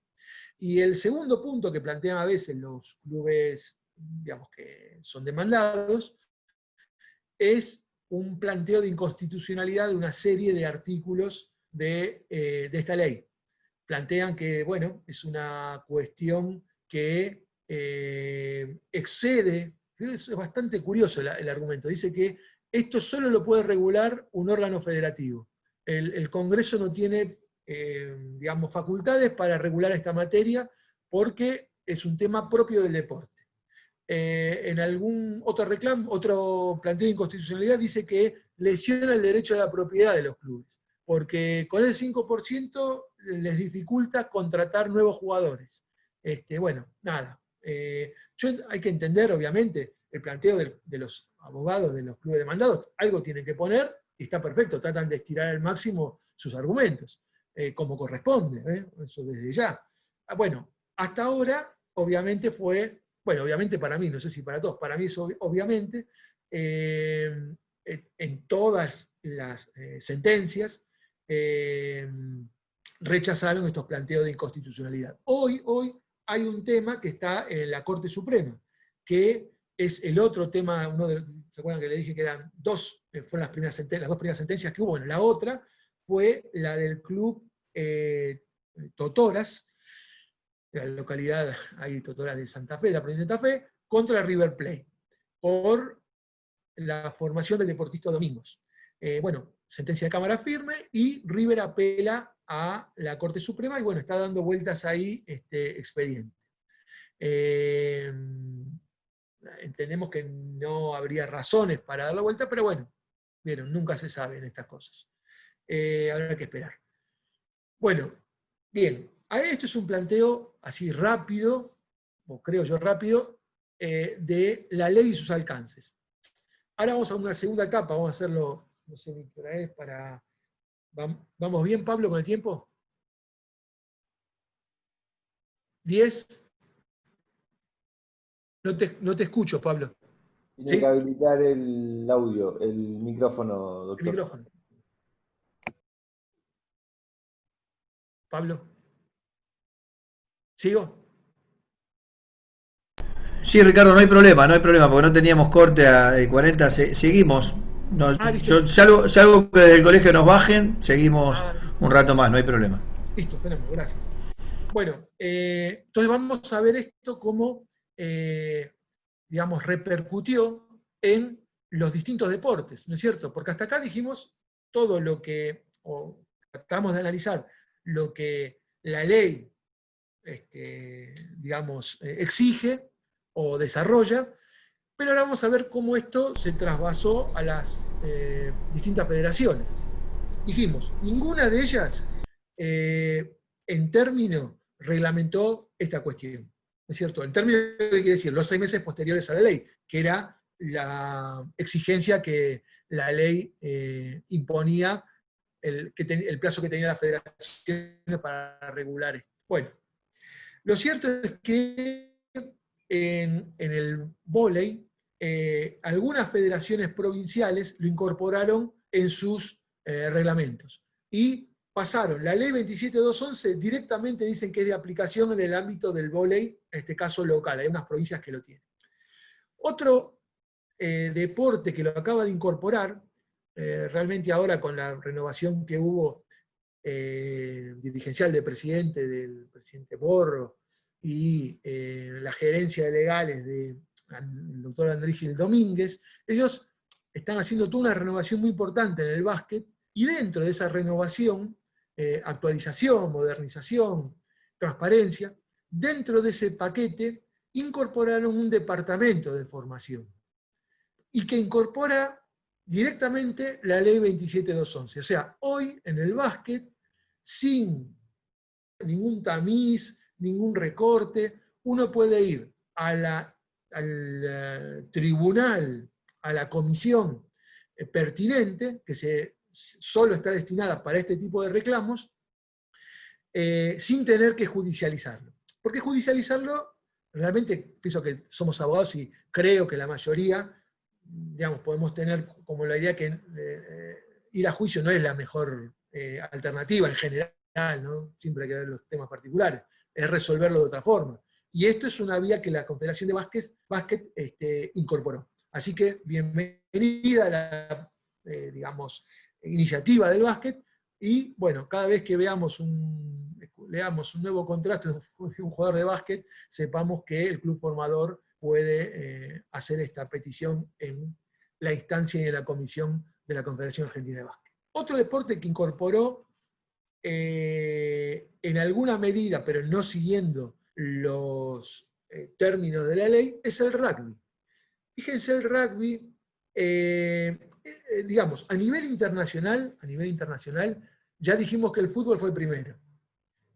Y el segundo punto que plantean a veces los clubes, digamos, que son demandados, es un planteo de inconstitucionalidad de una serie de artículos de esta ley. Plantean que, bueno, es una cuestión que excede, es bastante curioso el argumento, dice que esto solo lo puede regular un órgano federativo. El Congreso no tiene, digamos, facultades para regular esta materia porque es un tema propio del deporte. En algún otro reclamo, otro planteo de inconstitucionalidad dice que lesiona el derecho a la propiedad de los clubes, porque con el 5% les dificulta contratar nuevos jugadores. Bueno, nada. Hay que entender, obviamente, el planteo de los abogados de los clubes demandados, algo tienen que poner, y está perfecto, tratan de estirar al máximo sus argumentos, como corresponde, eso desde ya. Bueno, hasta ahora, obviamente obviamente para mí, no sé si para todos, para mí es obviamente, en todas las sentencias, rechazaron estos planteos de inconstitucionalidad. Hoy hay un tema que está en la Corte Suprema, que es el otro tema, ¿se acuerdan que le dije que eran fueron las dos primeras sentencias que hubo? Bueno, la otra fue la del club Totoras, de la localidad ahí, Totoras de Santa Fe, de la provincia de Santa Fe, contra River Plate, por la formación del deportista Domingos. Bueno, sentencia de cámara firme, y River apela a la Corte Suprema, y bueno, está dando vueltas ahí este expediente. Entendemos que no habría razones para dar la vuelta, pero bueno, vieron, nunca se sabe en estas cosas. Habrá que esperar. Bueno, bien, esto es un planteo así rápido, o creo yo rápido, de la ley y sus alcances. Ahora vamos a una segunda etapa, vamos a hacerlo, no sé ni qué hora es, ¿Vamos bien, Pablo, con el tiempo? ¿10? No te escucho, Pablo. Tiene ¿Sí? que habilitar el audio, el micrófono, El doctor. micrófono. Pablo. ¿Sigo? Sí, Ricardo, no hay problema, porque no teníamos corte a 40, seguimos. Listo. Yo salvo que del colegio nos bajen, seguimos Ah, un rato más, no hay problema. listo, fenómeno, gracias. Bueno, entonces vamos a ver esto cómo, digamos, repercutió en los distintos deportes, ¿no es cierto? Porque hasta acá dijimos todo lo que, o tratamos de analizar lo que la ley, digamos, exige o desarrolla, pero ahora vamos a ver cómo esto se trasvasó a las distintas federaciones. Dijimos, ninguna de ellas en término reglamentó esta cuestión, ¿no es cierto? En términos, ¿qué quiere decir? Los 6 meses posteriores a la ley, que era la exigencia que la ley imponía, el plazo que tenía la federación para regular esto. Bueno, lo cierto es que en el vóley, algunas federaciones provinciales lo incorporaron en sus reglamentos. Y pasaron, la ley 27211 directamente dicen que es de aplicación en el ámbito del vóley, en este caso local, hay unas provincias que lo tienen. Otro deporte que lo acaba de incorporar, realmente ahora con la renovación que hubo dirigencial del presidente Borro, y la gerencia de legales del doctor Andrés Gil Domínguez, ellos están haciendo toda una renovación muy importante en el básquet, y dentro de esa renovación, actualización, modernización, transparencia, dentro de ese paquete incorporaron un departamento de formación, y que incorpora directamente la ley 27211. O sea, hoy en el básquet, sin ningún tamiz, ningún recorte, uno puede ir al tribunal, a la comisión pertinente, que solo está destinada para este tipo de reclamos, sin tener que judicializarlo. Porque judicializarlo, realmente pienso que somos abogados y creo que la mayoría, digamos, podemos tener como la idea que ir a juicio no es la mejor alternativa en general, ¿no? Siempre hay que ver los temas particulares, es resolverlo de otra forma. Y esto es una vía que la Confederación de Básquet incorporó. Así que bienvenida a la, digamos, iniciativa del básquet, y bueno, cada vez que leamos un nuevo contrato de un jugador de básquet, sepamos que el club formador puede hacer esta petición en la instancia y en la comisión de la Confederación Argentina de Básquet. Otro deporte que incorporó en alguna medida, pero no siguiendo los términos de la ley, es el rugby. Fíjense, el rugby digamos, a nivel internacional, ya dijimos que el fútbol fue el primero.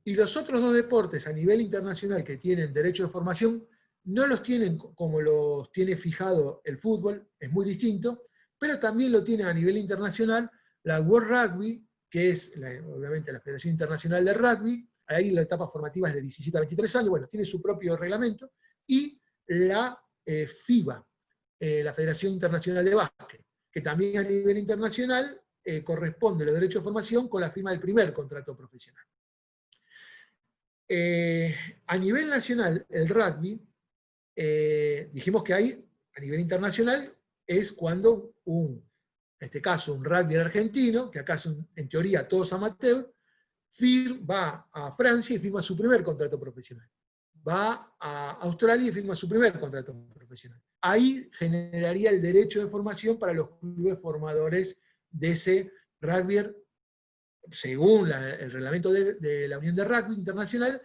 Y los otros dos deportes a nivel internacional que tienen derecho de formación, no los tienen como los tiene fijado el fútbol, es muy distinto, pero también lo tiene a nivel internacional la World Rugby, que es obviamente la Federación Internacional de Rugby, ahí la etapa formativa es de 17 a 23 años, bueno, tiene su propio reglamento, y la FIBA, la Federación Internacional de Básquet, que también a nivel internacional corresponde los derechos de formación con la firma del primer contrato profesional. A nivel nacional, el rugby, dijimos que hay, a nivel internacional, es cuando en este caso un rugby argentino, que acá son en teoría todos amateur, va a Francia y firma su primer contrato profesional. Va a Australia y firma su primer contrato profesional. Ahí generaría el derecho de formación para los clubes formadores de ese rugby, según el reglamento de la Unión de Rugby Internacional,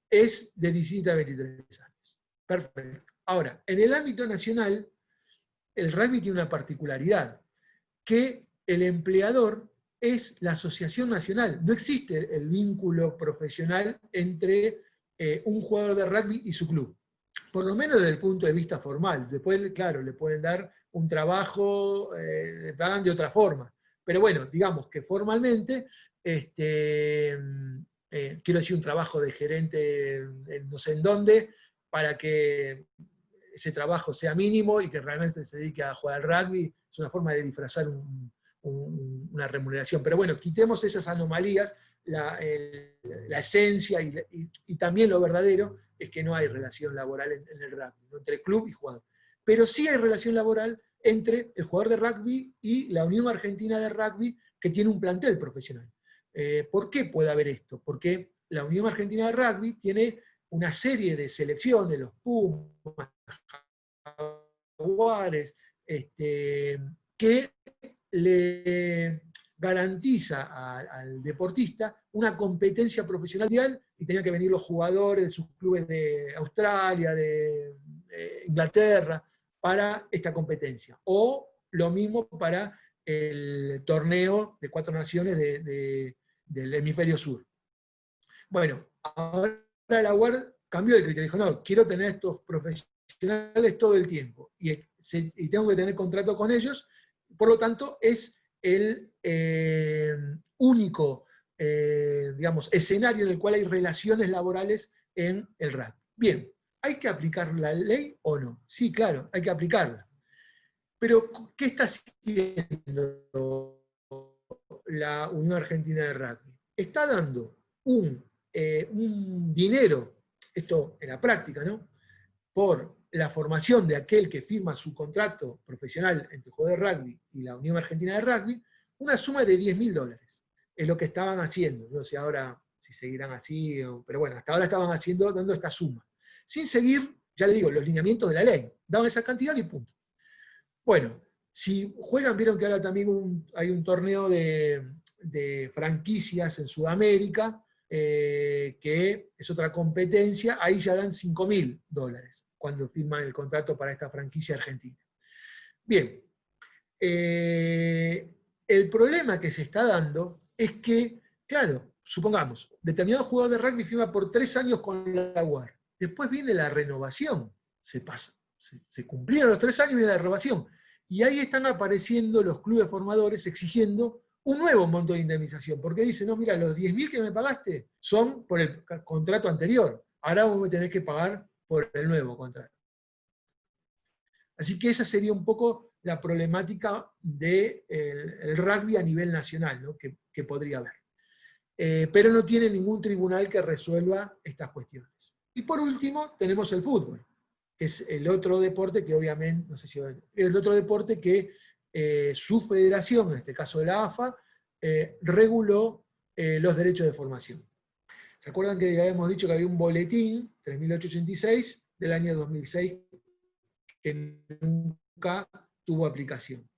es de 17 a 23 años. Perfecto. Ahora, en el ámbito nacional, el rugby tiene una particularidad, que el empleador es la asociación nacional. No existe el vínculo profesional entre un jugador de rugby y su club. Por lo menos desde el punto de vista formal. Después, claro, le pueden dar un trabajo, le pagan de otra forma. Pero bueno, digamos que formalmente, quiero decir, un trabajo de gerente en no sé en dónde, para que ese trabajo sea mínimo y que realmente se dedique a jugar al rugby, es una forma de disfrazar una remuneración. Pero bueno, quitemos esas anomalías, la esencia y también lo verdadero es que no hay relación laboral en el rugby, ¿no? Entre club y jugador. Pero sí hay relación laboral entre el jugador de rugby y la Unión Argentina de Rugby, que tiene un plantel profesional. ¿Por qué puede haber esto? Porque la Unión Argentina de Rugby tiene una serie de selecciones, los Pumas, Jaguares, que le garantiza al deportista una competencia profesional y tenían que venir los jugadores de sus clubes de Australia, de Inglaterra, para esta competencia. O lo mismo para el torneo de 4 naciones del hemisferio sur. Bueno, ahora la UAR cambió el criterio, dijo, no, quiero tener estos profesionales todo el tiempo, y tengo que tener contrato con ellos, por lo tanto, es el único, digamos, escenario en el cual hay relaciones laborales en el rugby. Bien, ¿hay que aplicar la ley o no? Sí, claro, hay que aplicarla. Pero, ¿qué está haciendo la Unión Argentina de Rugby? Está dando un dinero, esto en la práctica, ¿no?, por la formación de aquel que firma su contrato profesional entre el jugador de rugby y la Unión Argentina de Rugby, una suma de $10.000. Es lo que estaban haciendo. No sé ahora si seguirán así, pero bueno, hasta ahora estaban dando esta suma. Sin seguir, ya le digo, los lineamientos de la ley. Daban esa cantidad y punto. Bueno, si juegan, vieron que ahora también hay un torneo de franquicias en Sudamérica, que es otra competencia, ahí ya dan $5.000 cuando firman el contrato para esta franquicia argentina. Bien, el problema que se está dando es que, claro, supongamos, determinado jugador de rugby firma por 3 años con la UAR, después viene la renovación, se cumplieron los 3 años y viene la renovación, y ahí están apareciendo los clubes formadores exigiendo un nuevo monto de indemnización, porque dicen, no, mira, los 10.000 que me pagaste son por el contrato anterior, ahora vos me tenés que pagar por el nuevo contrato. Así que esa sería un poco la problemática del rugby a nivel nacional, ¿no?, que podría haber. Pero no tiene ningún tribunal que resuelva estas cuestiones. Y por último, tenemos el fútbol, que es el otro deporte que obviamente, no sé si es el otro deporte que su federación, en este caso de la AFA, reguló los derechos de formación. ¿Se acuerdan que habíamos dicho que había un boletín, 3886, del año 2006, que nunca tuvo aplicación?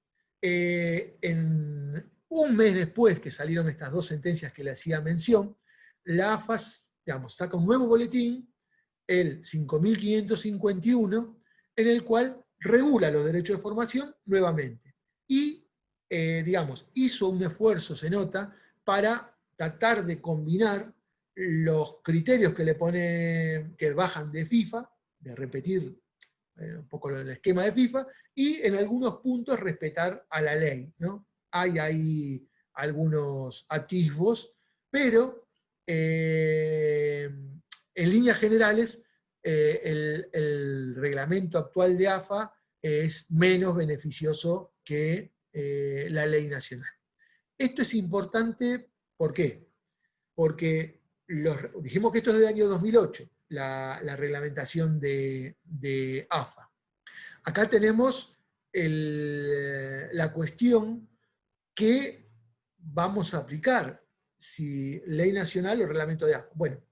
En un mes después que salieron estas 2 sentencias que le hacía mención, la AFA, digamos, saca un nuevo boletín, el 5551, en el cual regula los derechos de formación nuevamente. Y digamos, hizo un esfuerzo, se nota, para tratar de combinar los criterios que le pone, que bajan de FIFA, de repetir un poco el esquema de FIFA, y en algunos puntos respetar a la ley, ¿no? Hay ahí algunos atisbos, pero en líneas generales el reglamento actual de AFA es menos beneficioso que la ley nacional. Esto es importante, ¿por qué? Porque dijimos que esto es del año 2008, la reglamentación de AFA. Acá tenemos la cuestión que vamos a aplicar, si ley nacional o reglamento de AFA. Bueno,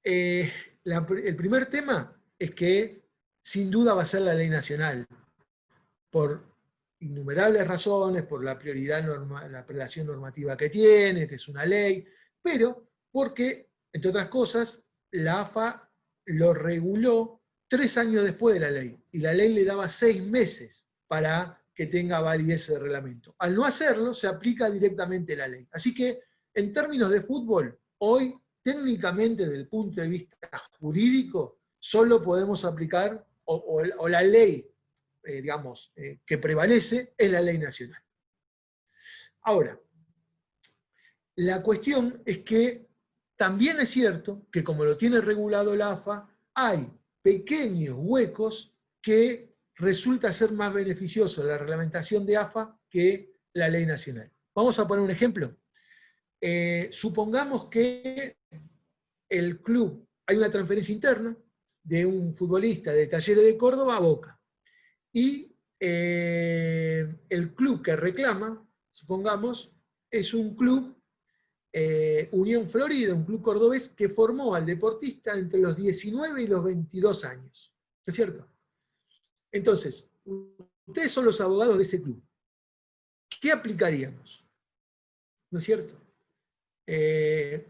el primer tema es que sin duda va a ser la ley nacional, por innumerables razones, por la prioridad, la prelación normativa que tiene, que es una ley, pero porque, entre otras cosas, la AFA lo reguló 3 años después de la ley, y la ley le daba 6 meses para que tenga validez el reglamento. Al no hacerlo, se aplica directamente la ley. Así que, en términos de fútbol, hoy, técnicamente, desde el punto de vista jurídico, solo podemos aplicar, o la ley, digamos, que prevalece es la ley nacional. Ahora, la cuestión es que también es cierto que como lo tiene regulado la AFA, hay pequeños huecos que resulta ser más beneficioso la reglamentación de AFA que la ley nacional. Vamos a poner un ejemplo. Supongamos que el club, hay una transferencia interna de un futbolista de Talleres de Córdoba a Boca. Y el club que reclama, supongamos, es un club Unión Florida, un club cordobés que formó al deportista entre los 19 y los 22 años. ¿No es cierto? Entonces, ustedes son los abogados de ese club. ¿Qué aplicaríamos? ¿No es cierto? ¿Qué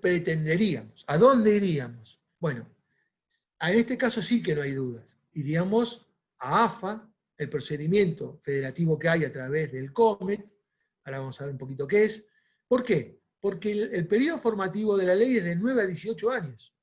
pretenderíamos? ¿A dónde iríamos? Bueno, en este caso sí que no hay dudas. Iríamos a AFA, el procedimiento federativo que hay a través del COMET, ahora vamos a ver un poquito qué es. ¿Por qué? Porque el periodo formativo de la ley es de 9 a 18 años.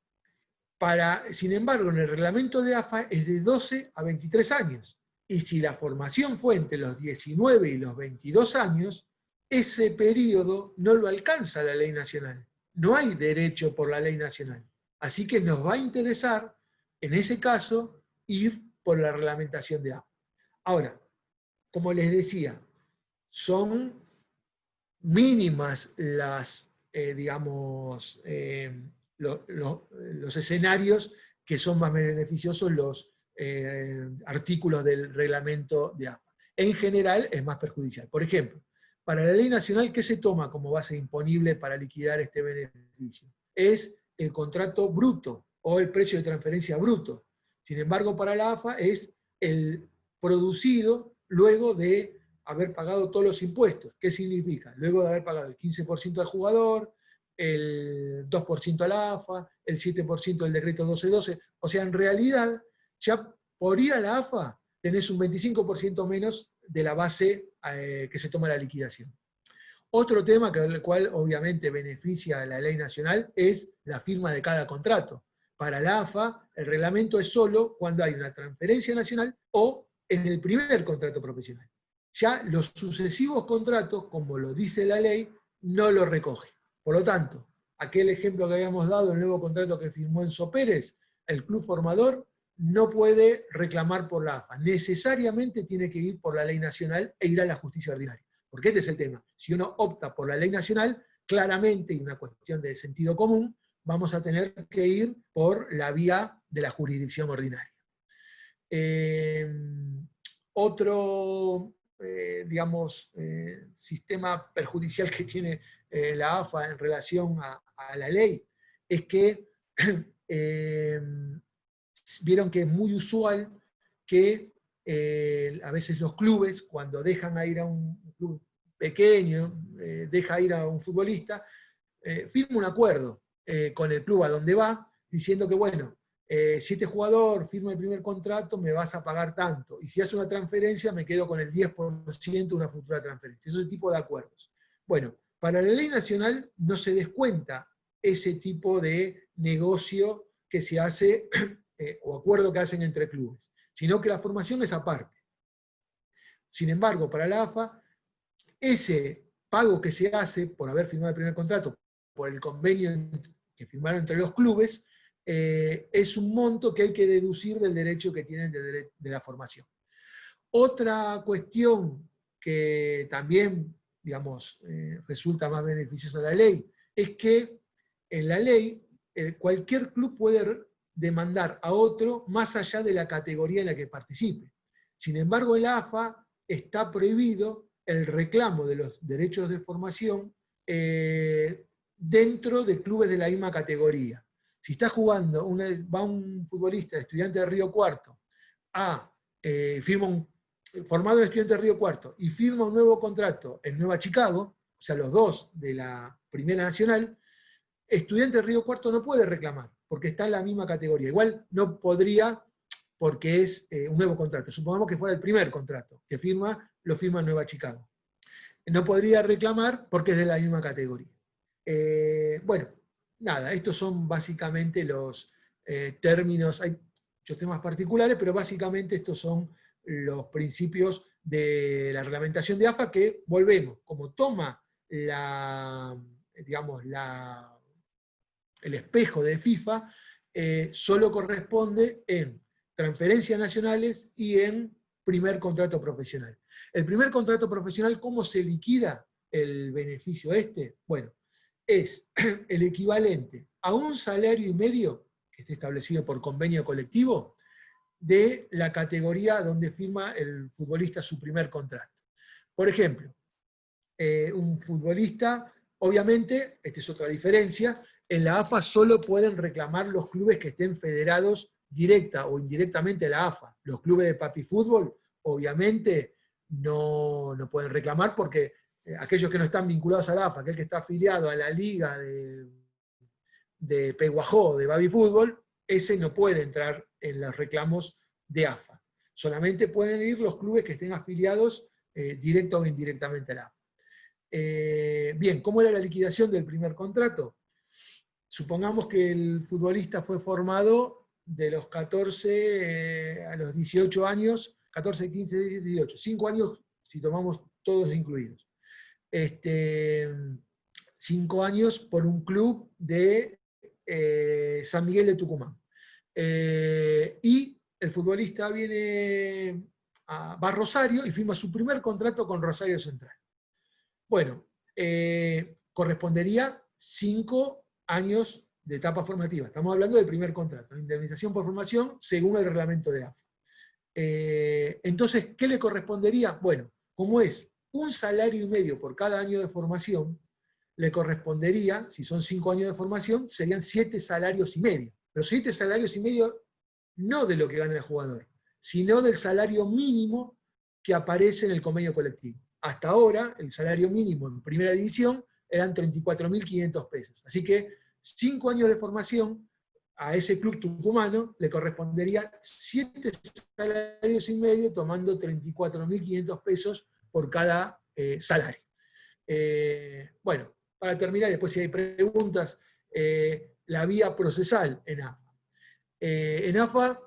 Sin embargo, en el reglamento de AFA es de 12 a 23 años. Y si la formación fue entre los 19 y los 22 años, ese periodo no lo alcanza la ley nacional. No hay derecho por la ley nacional. Así que nos va a interesar, en ese caso, ir por la reglamentación de AFA. Ahora, como les decía, son mínimas las, digamos, los escenarios que son más beneficiosos, los artículos del reglamento de AFA. En general es más perjudicial. Por ejemplo, para la ley nacional, ¿qué se toma como base imponible para liquidar este beneficio? Es el contrato bruto o el precio de transferencia bruto. Sin embargo, para la AFA es el producido luego de haber pagado todos los impuestos. ¿Qué significa? Luego de haber pagado el 15% al jugador, el 2% a la AFA, el 7% del decreto 1212. O sea, en realidad, ya por ir a la AFA tenés un 25% menos de la base que se toma la liquidación. Otro tema que el cual obviamente beneficia a la ley nacional es la firma de cada contrato. Para la AFA, el reglamento es solo cuando hay una transferencia nacional o en el primer contrato profesional. Ya los sucesivos contratos, como lo dice la ley, no lo recoge. Por lo tanto, aquel ejemplo que habíamos dado, el nuevo contrato que firmó Enzo Pérez, el club formador no puede reclamar por la AFA. Necesariamente tiene que ir por la ley nacional e ir a la justicia ordinaria. Porque este es el tema. Si uno opta por la ley nacional, claramente, y una cuestión de sentido común, vamos a tener que ir por la vía de la jurisdicción ordinaria. Otro, digamos, sistema perjudicial que tiene la AFA en relación a la ley es que vieron que es muy usual que a veces los clubes, cuando dejan a ir a un club pequeño, deja ir a un futbolista, firma un acuerdo con el club a donde va, diciendo que, bueno, si este jugador firma el primer contrato, me vas a pagar tanto, y si hace una transferencia, me quedo con el 10% de una futura transferencia. Ese tipo de acuerdos. Bueno, para la ley nacional no se descuenta ese tipo de negocio que se hace, o acuerdo que hacen entre clubes, sino que la formación es aparte. Sin embargo, para la AFA, ese pago que se hace por haber firmado el primer contrato, por el convenio que firmaron entre los clubes, es un monto que hay que deducir del derecho que tienen de la formación. Otra cuestión que también, digamos, resulta más beneficiosa de la ley, es que en la ley cualquier club puede demandar a otro más allá de la categoría en la que participe. Sin embargo, en la AFA está prohibido el reclamo de los derechos de formación dentro de clubes de la misma categoría. Si está jugando, va un futbolista de Estudiantes de Río Cuarto formado en Estudiantes de Río Cuarto y firma un nuevo contrato en Nueva Chicago, o sea, los dos de la Primera Nacional, Estudiantes de Río Cuarto no puede reclamar, porque está en la misma categoría. Igual no podría, porque es un nuevo contrato. Supongamos que fuera el primer contrato que lo firma en Nueva Chicago. No podría reclamar porque es de la misma categoría. Bueno, nada, estos son básicamente los términos, hay muchos temas particulares, pero básicamente estos son los principios de la reglamentación de AFA que, volvemos, como toma el espejo de FIFA, solo corresponde en transferencias nacionales y en primer contrato profesional. El primer contrato profesional, ¿cómo se liquida el beneficio este? Bueno, es el equivalente a un salario y medio, que esté establecido por convenio colectivo, de la categoría donde firma el futbolista su primer contrato. Por ejemplo, un futbolista, obviamente, esta es otra diferencia, en la AFA solo pueden reclamar los clubes que estén federados directa o indirectamente a la AFA. Los clubes de papi fútbol, obviamente, no pueden reclamar porque aquellos que no están vinculados a la AFA, aquel que está afiliado a la liga de Peguajó, de baby fútbol, ese no puede entrar en los reclamos de AFA. Solamente pueden ir los clubes que estén afiliados directa o indirectamente a la AFA. Bien, ¿cómo era la liquidación del primer contrato? Supongamos que el futbolista fue formado de los 14 a los 18 años, 14, 15, 18, 5 años si tomamos todos incluidos. 5 años por un club de San Miguel de Tucumán. Y el futbolista va a Rosario y firma su primer contrato con Rosario Central. Bueno, correspondería 5 años de etapa formativa. Estamos hablando del primer contrato, la indemnización por formación según el reglamento de AFA. Entonces, ¿qué le correspondería? Bueno, como es un salario y medio por cada año de formación, le correspondería, si son 5 años de formación, serían 7 salarios y medio. Pero 7 salarios y medio no de lo que gana el jugador, sino del salario mínimo que aparece en el convenio colectivo. Hasta ahora, el salario mínimo en primera división eran 34.500 pesos. Así que 5 años de formación a ese club tucumano le correspondería 7 salarios y medio tomando 34.500 pesos por cada salario. Bueno, para terminar, después si hay preguntas, la vía procesal en AFA. En AFA,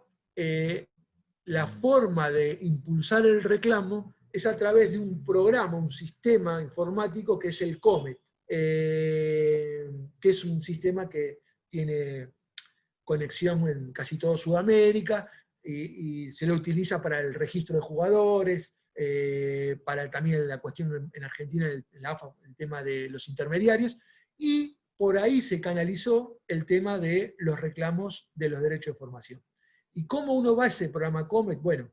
la forma de impulsar el reclamo es a través de un programa, un sistema informático que es el COMET, que es un sistema que tiene conexión en casi toda Sudamérica y se lo utiliza para el registro de jugadores, para también la cuestión en Argentina, en la AFA, el tema de los intermediarios, y por ahí se canalizó el tema de los reclamos de los derechos de formación. ¿Y cómo uno va a ese programa COMET? Bueno,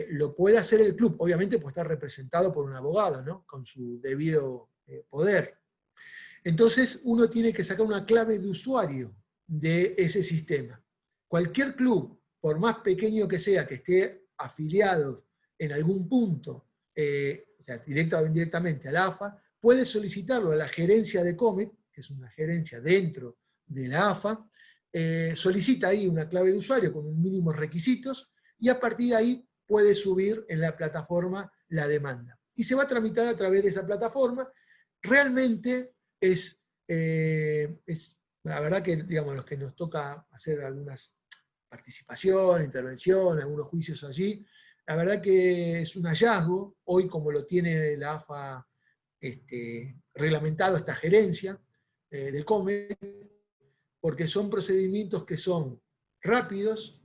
lo puede hacer el club, obviamente puede estar representado por un abogado, ¿no? Con su debido poder. Entonces uno tiene que sacar una clave de usuario de ese sistema. Cualquier club, por más pequeño que sea, que esté afiliado en algún punto, o sea, directa o indirectamente a la AFA, puede solicitarlo a la gerencia de COMET, que es una gerencia dentro de la AFA, solicita ahí una clave de usuario con mínimos requisitos y a partir de ahí puede subir en la plataforma la demanda. Y se va a tramitar a través de esa plataforma. Realmente es la verdad que, digamos, los que nos toca hacer algunas participación, intervención, algunos juicios allí, la verdad que es un hallazgo, hoy como lo tiene la AFA reglamentado esta gerencia del COMET, porque son procedimientos que son rápidos,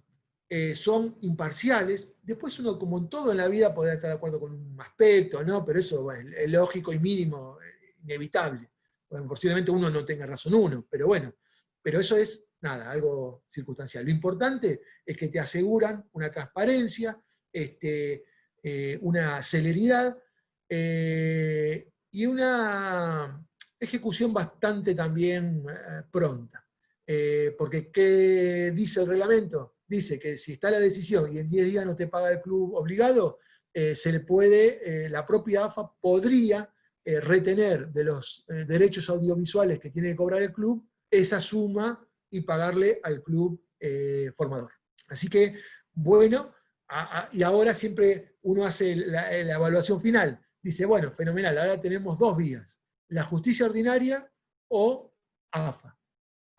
son imparciales. Después uno, como en todo en la vida, podrá estar de acuerdo con un aspecto, ¿no? Pero eso, bueno, es lógico y mínimo, inevitable. Bueno, posiblemente uno no tenga razón uno, pero bueno, pero eso es, nada, algo circunstancial. Lo importante es que te aseguran una transparencia, una celeridad y una ejecución bastante también pronta. Porque, ¿qué dice el reglamento? Dice que si está la decisión y en 10 días no te paga el club obligado, se le puede, la propia AFA podría retener de los derechos audiovisuales que tiene que cobrar el club esa suma y pagarle al club formador. Así que, bueno, y ahora siempre uno hace la evaluación final. Dice, bueno, fenomenal, ahora tenemos dos vías, la justicia ordinaria o AFA.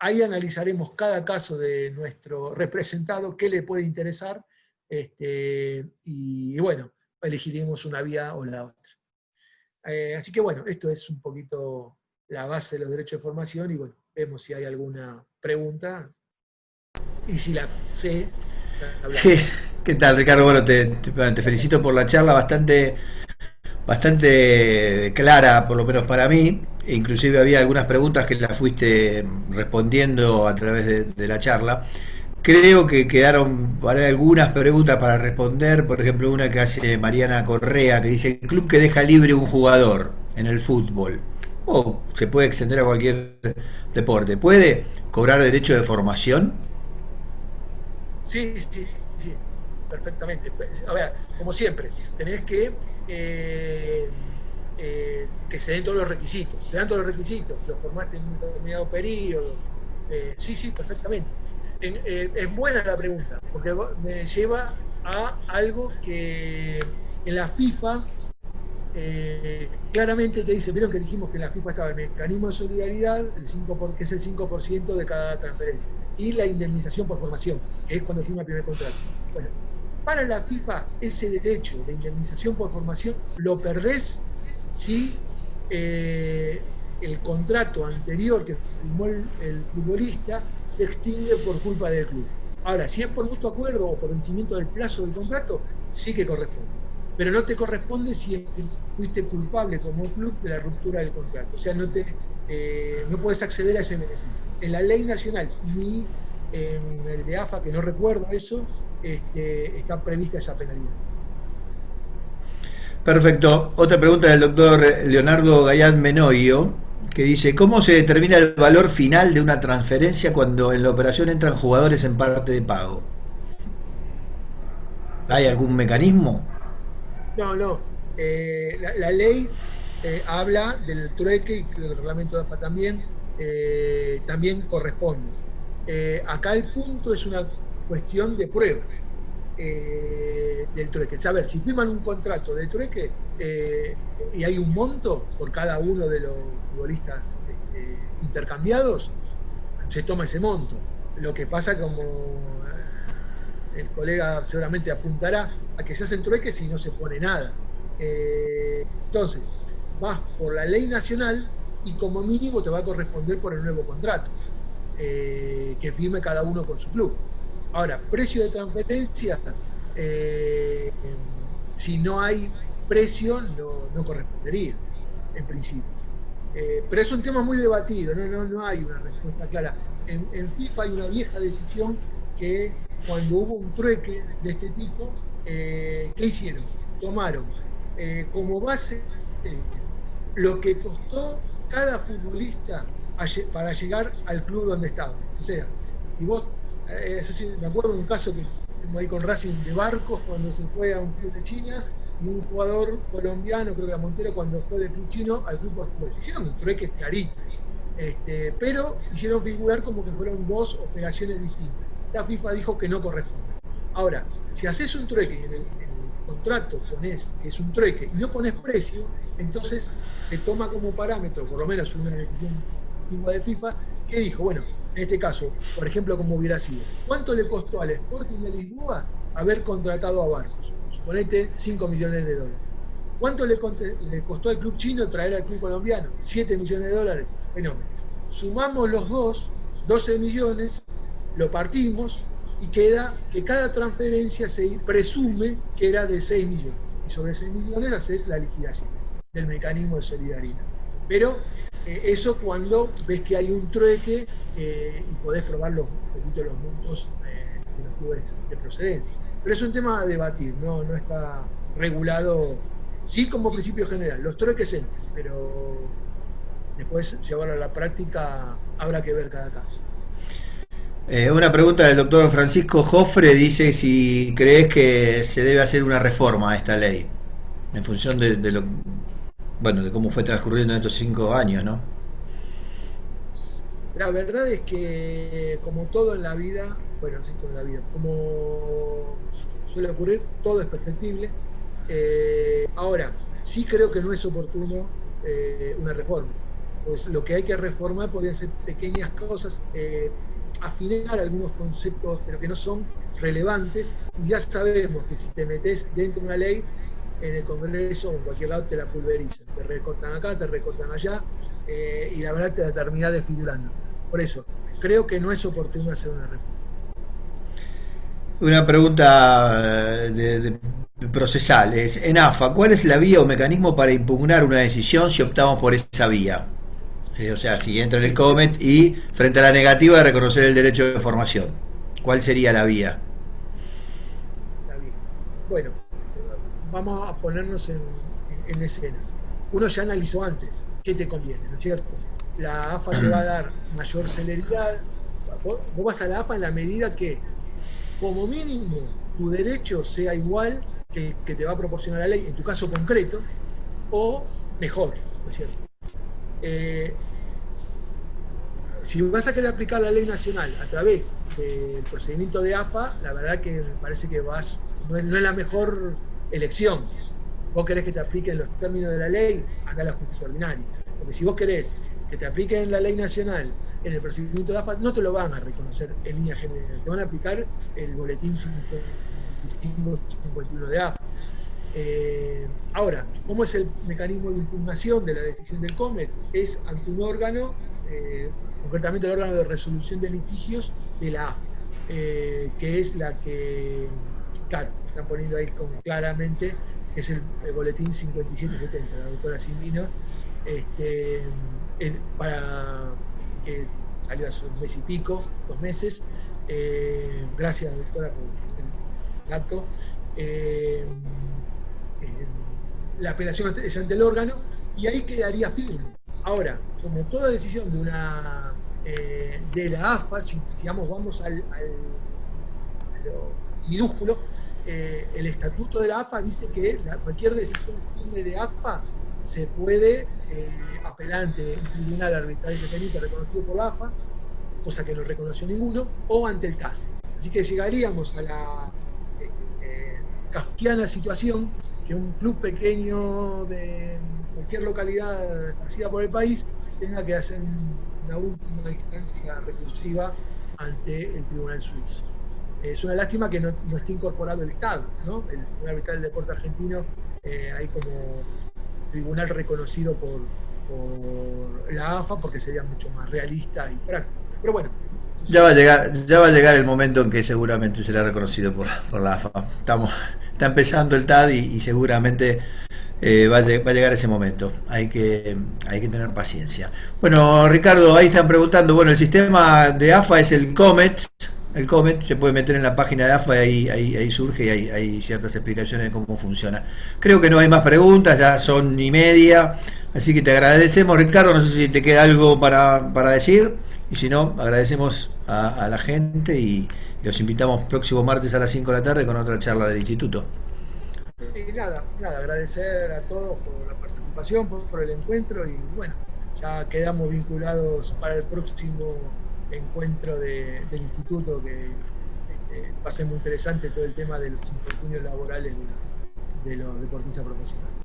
Ahí analizaremos cada caso de nuestro representado, qué le puede interesar, y bueno, elegiremos una vía o la otra. Así que bueno, esto es un poquito la base de los derechos de formación, y bueno, vemos si hay alguna pregunta, y si la sé, hablamos. Sí, ¿qué tal, Ricardo? Bueno, te felicito por la charla, bastante clara, por lo menos para mí. Inclusive había algunas preguntas que las fuiste respondiendo a través de la charla. Creo que quedaron algunas preguntas para responder, por ejemplo una que hace Mariana Correa, que dice: el club que deja libre un jugador en el fútbol, o se puede extender a cualquier deporte, ¿puede cobrar derecho de formación? Sí, perfectamente. A ver, como siempre, tenés que se den todos los requisitos. Se dan todos los requisitos, los formaste en un determinado periodo. Sí, perfectamente. Es buena la pregunta, porque me lleva a algo que en la FIFA claramente te dice, vieron que dijimos que en la FIFA estaba el mecanismo de solidaridad, que es el 5% de cada transferencia, y la indemnización por formación, que es cuando firma el primer contrato. Bueno, para la FIFA ese derecho de indemnización por formación lo perdés si el contrato anterior que firmó el futbolista se extingue por culpa del club. Ahora, si es por mutuo acuerdo o por vencimiento del plazo del contrato, sí que corresponde. Pero no te corresponde si fuiste culpable como club de la ruptura del contrato. O sea, no puedes acceder a ese beneficio. En la ley nacional ni en el de AFA, que no recuerdo eso, está prevista esa penalidad. Perfecto. Otra pregunta del doctor Leonardo Gayat Menoyo, que dice: ¿cómo se determina el valor final de una transferencia cuando en la operación entran jugadores en parte de pago? ¿Hay algún mecanismo? No. La ley habla del trueque, y el reglamento de AFA también corresponde. Acá el punto es una cuestión de prueba del trueque. A ver, si firman un contrato de trueque y hay un monto por cada uno de los futbolistas intercambiados, se toma ese monto. Lo que pasa, como el colega seguramente apuntará, a que se hacen trueques y no se pone nada. Entonces, vas por la ley nacional y como mínimo te va a corresponder por el nuevo contrato que firme cada uno con su club. Ahora, precio de transferencia, si no hay precio, no correspondería, en principio. Pero es un tema muy debatido, no hay una respuesta clara. En FIFA hay una vieja decisión que cuando hubo un trueque de este tipo, ¿qué hicieron? Tomaron como base lo que costó cada futbolista para llegar al club donde estaba. O sea, si vos, me acuerdo de un caso que ahí con Racing de Barcos, cuando se fue a un club de China, y un jugador colombiano, creo que era Montero, cuando fue del club chino al club portugués. Hicieron un trueque clarito. Pero hicieron figurar como que fueron dos operaciones distintas. La FIFA dijo que no corresponde. Ahora, si haces un trueque y en el contrato pones que es un trueque y no pones precio, entonces se toma como parámetro, por lo menos una decisión antigua de FIFA, que dijo, bueno, en este caso, por ejemplo, como hubiera sido, ¿cuánto le costó al Sporting de Lisboa haber contratado a Barcos? Suponete 5 millones de dólares. ¿Cuánto le costó al club chino traer al club colombiano? 7 millones de dólares. Fenómeno. Sumamos los dos, 12 millones, lo partimos y queda que cada transferencia se presume que era de 6 millones. Y sobre 6 millones haces la liquidación del mecanismo de solidaridad. Pero eso cuando ves que hay un trueque y podés probar un poquito los montos de los clubes de procedencia. Pero es un tema a debatir, no está regulado, sí como principio general, los trueques entran, pero después llevarlo a la práctica habrá que ver cada caso. Una pregunta del doctor Francisco Jofre, dice si crees que se debe hacer una reforma a esta ley, en función de cómo fue transcurriendo en estos 5 años, ¿no? La verdad es que, como todo en la vida, bueno, sí, todo en la vida, como suele ocurrir, todo es perfectible. Ahora, sí creo que no es oportuno una reforma. Pues lo que hay que reformar podrían ser pequeñas cosas, afinar algunos conceptos, pero que no son relevantes, y ya sabemos que si te metes dentro de una ley, en el Congreso o en cualquier lado te la pulverizan, te recortan acá, te recortan allá, y la verdad te la terminás desfigurando. Por eso, creo que no es oportuno hacer una reforma. Una pregunta de procesal es, en AFA, ¿cuál es la vía o mecanismo para impugnar una decisión si optamos por esa vía? O sea, si entra en el COMET y frente a la negativa de reconocer el derecho de formación, ¿cuál sería la vía? Bueno, vamos a ponernos en escenas. Uno ya analizó antes qué te conviene, ¿no es cierto? La AFA te va a dar mayor celeridad. Vos vas a la AFA en la medida que, como mínimo, tu derecho sea igual que te va a proporcionar la ley, en tu caso concreto, o mejor, ¿no es cierto? Si vas a querer aplicar la ley nacional a través del procedimiento de AFA, la verdad que me parece que no es la mejor elección. Vos querés que te apliquen los términos de la ley, anda a la justicia ordinaria. Porque si vos querés que te apliquen la ley nacional en el procedimiento de AFA, no te lo van a reconocer en línea general. Te van a aplicar el boletín 5551 de AFA. Ahora, ¿cómo es el mecanismo de impugnación de la decisión del COMET? Es ante un órgano, concretamente el órgano de resolución de litigios de la AFA, que es la que, claro, están poniendo ahí como claramente, es el boletín 5770, la doctora Cimino, para que salió hace un mes y pico, 2 meses. Gracias, doctora, por el dato. La apelación es ante el órgano y ahí quedaría firme. Ahora, como toda decisión de la AFA, si digamos vamos a lo minúsculo, el estatuto de la AFA dice que cualquier decisión firme de AFA se puede apelar ante un tribunal arbitral independiente reconocido por la AFA, cosa que no reconoció ninguno, o ante el CAS. Así que llegaríamos a la kafkiana situación que un club pequeño de cualquier localidad esparcida por el país tenga que hacer una última instancia recursiva ante el tribunal suizo. Es una lástima que no esté incorporado el Estado, ¿no? El Tribunal Arbitral del Deporte Argentino, hay como tribunal reconocido por la AFA, porque sería mucho más realista y práctico. Pero bueno. Ya va a llegar el momento en que seguramente será reconocido por la AFA. Está empezando el TAD y seguramente va a llegar ese momento. Hay que tener paciencia. Bueno, Ricardo, ahí están preguntando, bueno, el sistema de AFA es el COMET. El COMET se puede meter en la página de AFA y ahí surge y hay ciertas explicaciones de cómo funciona. Creo que no hay más preguntas, ya son 1:30, así que te agradecemos, Ricardo. No sé si te queda algo para decir, y si no, agradecemos a la gente y los invitamos próximo martes a las 5 de la tarde con otra charla del instituto. Nada, agradecer a todos por la participación, por el encuentro, y bueno, ya quedamos vinculados para el próximo encuentro del instituto, que va a ser muy interesante todo el tema de los infortunios laborales de los deportistas profesionales.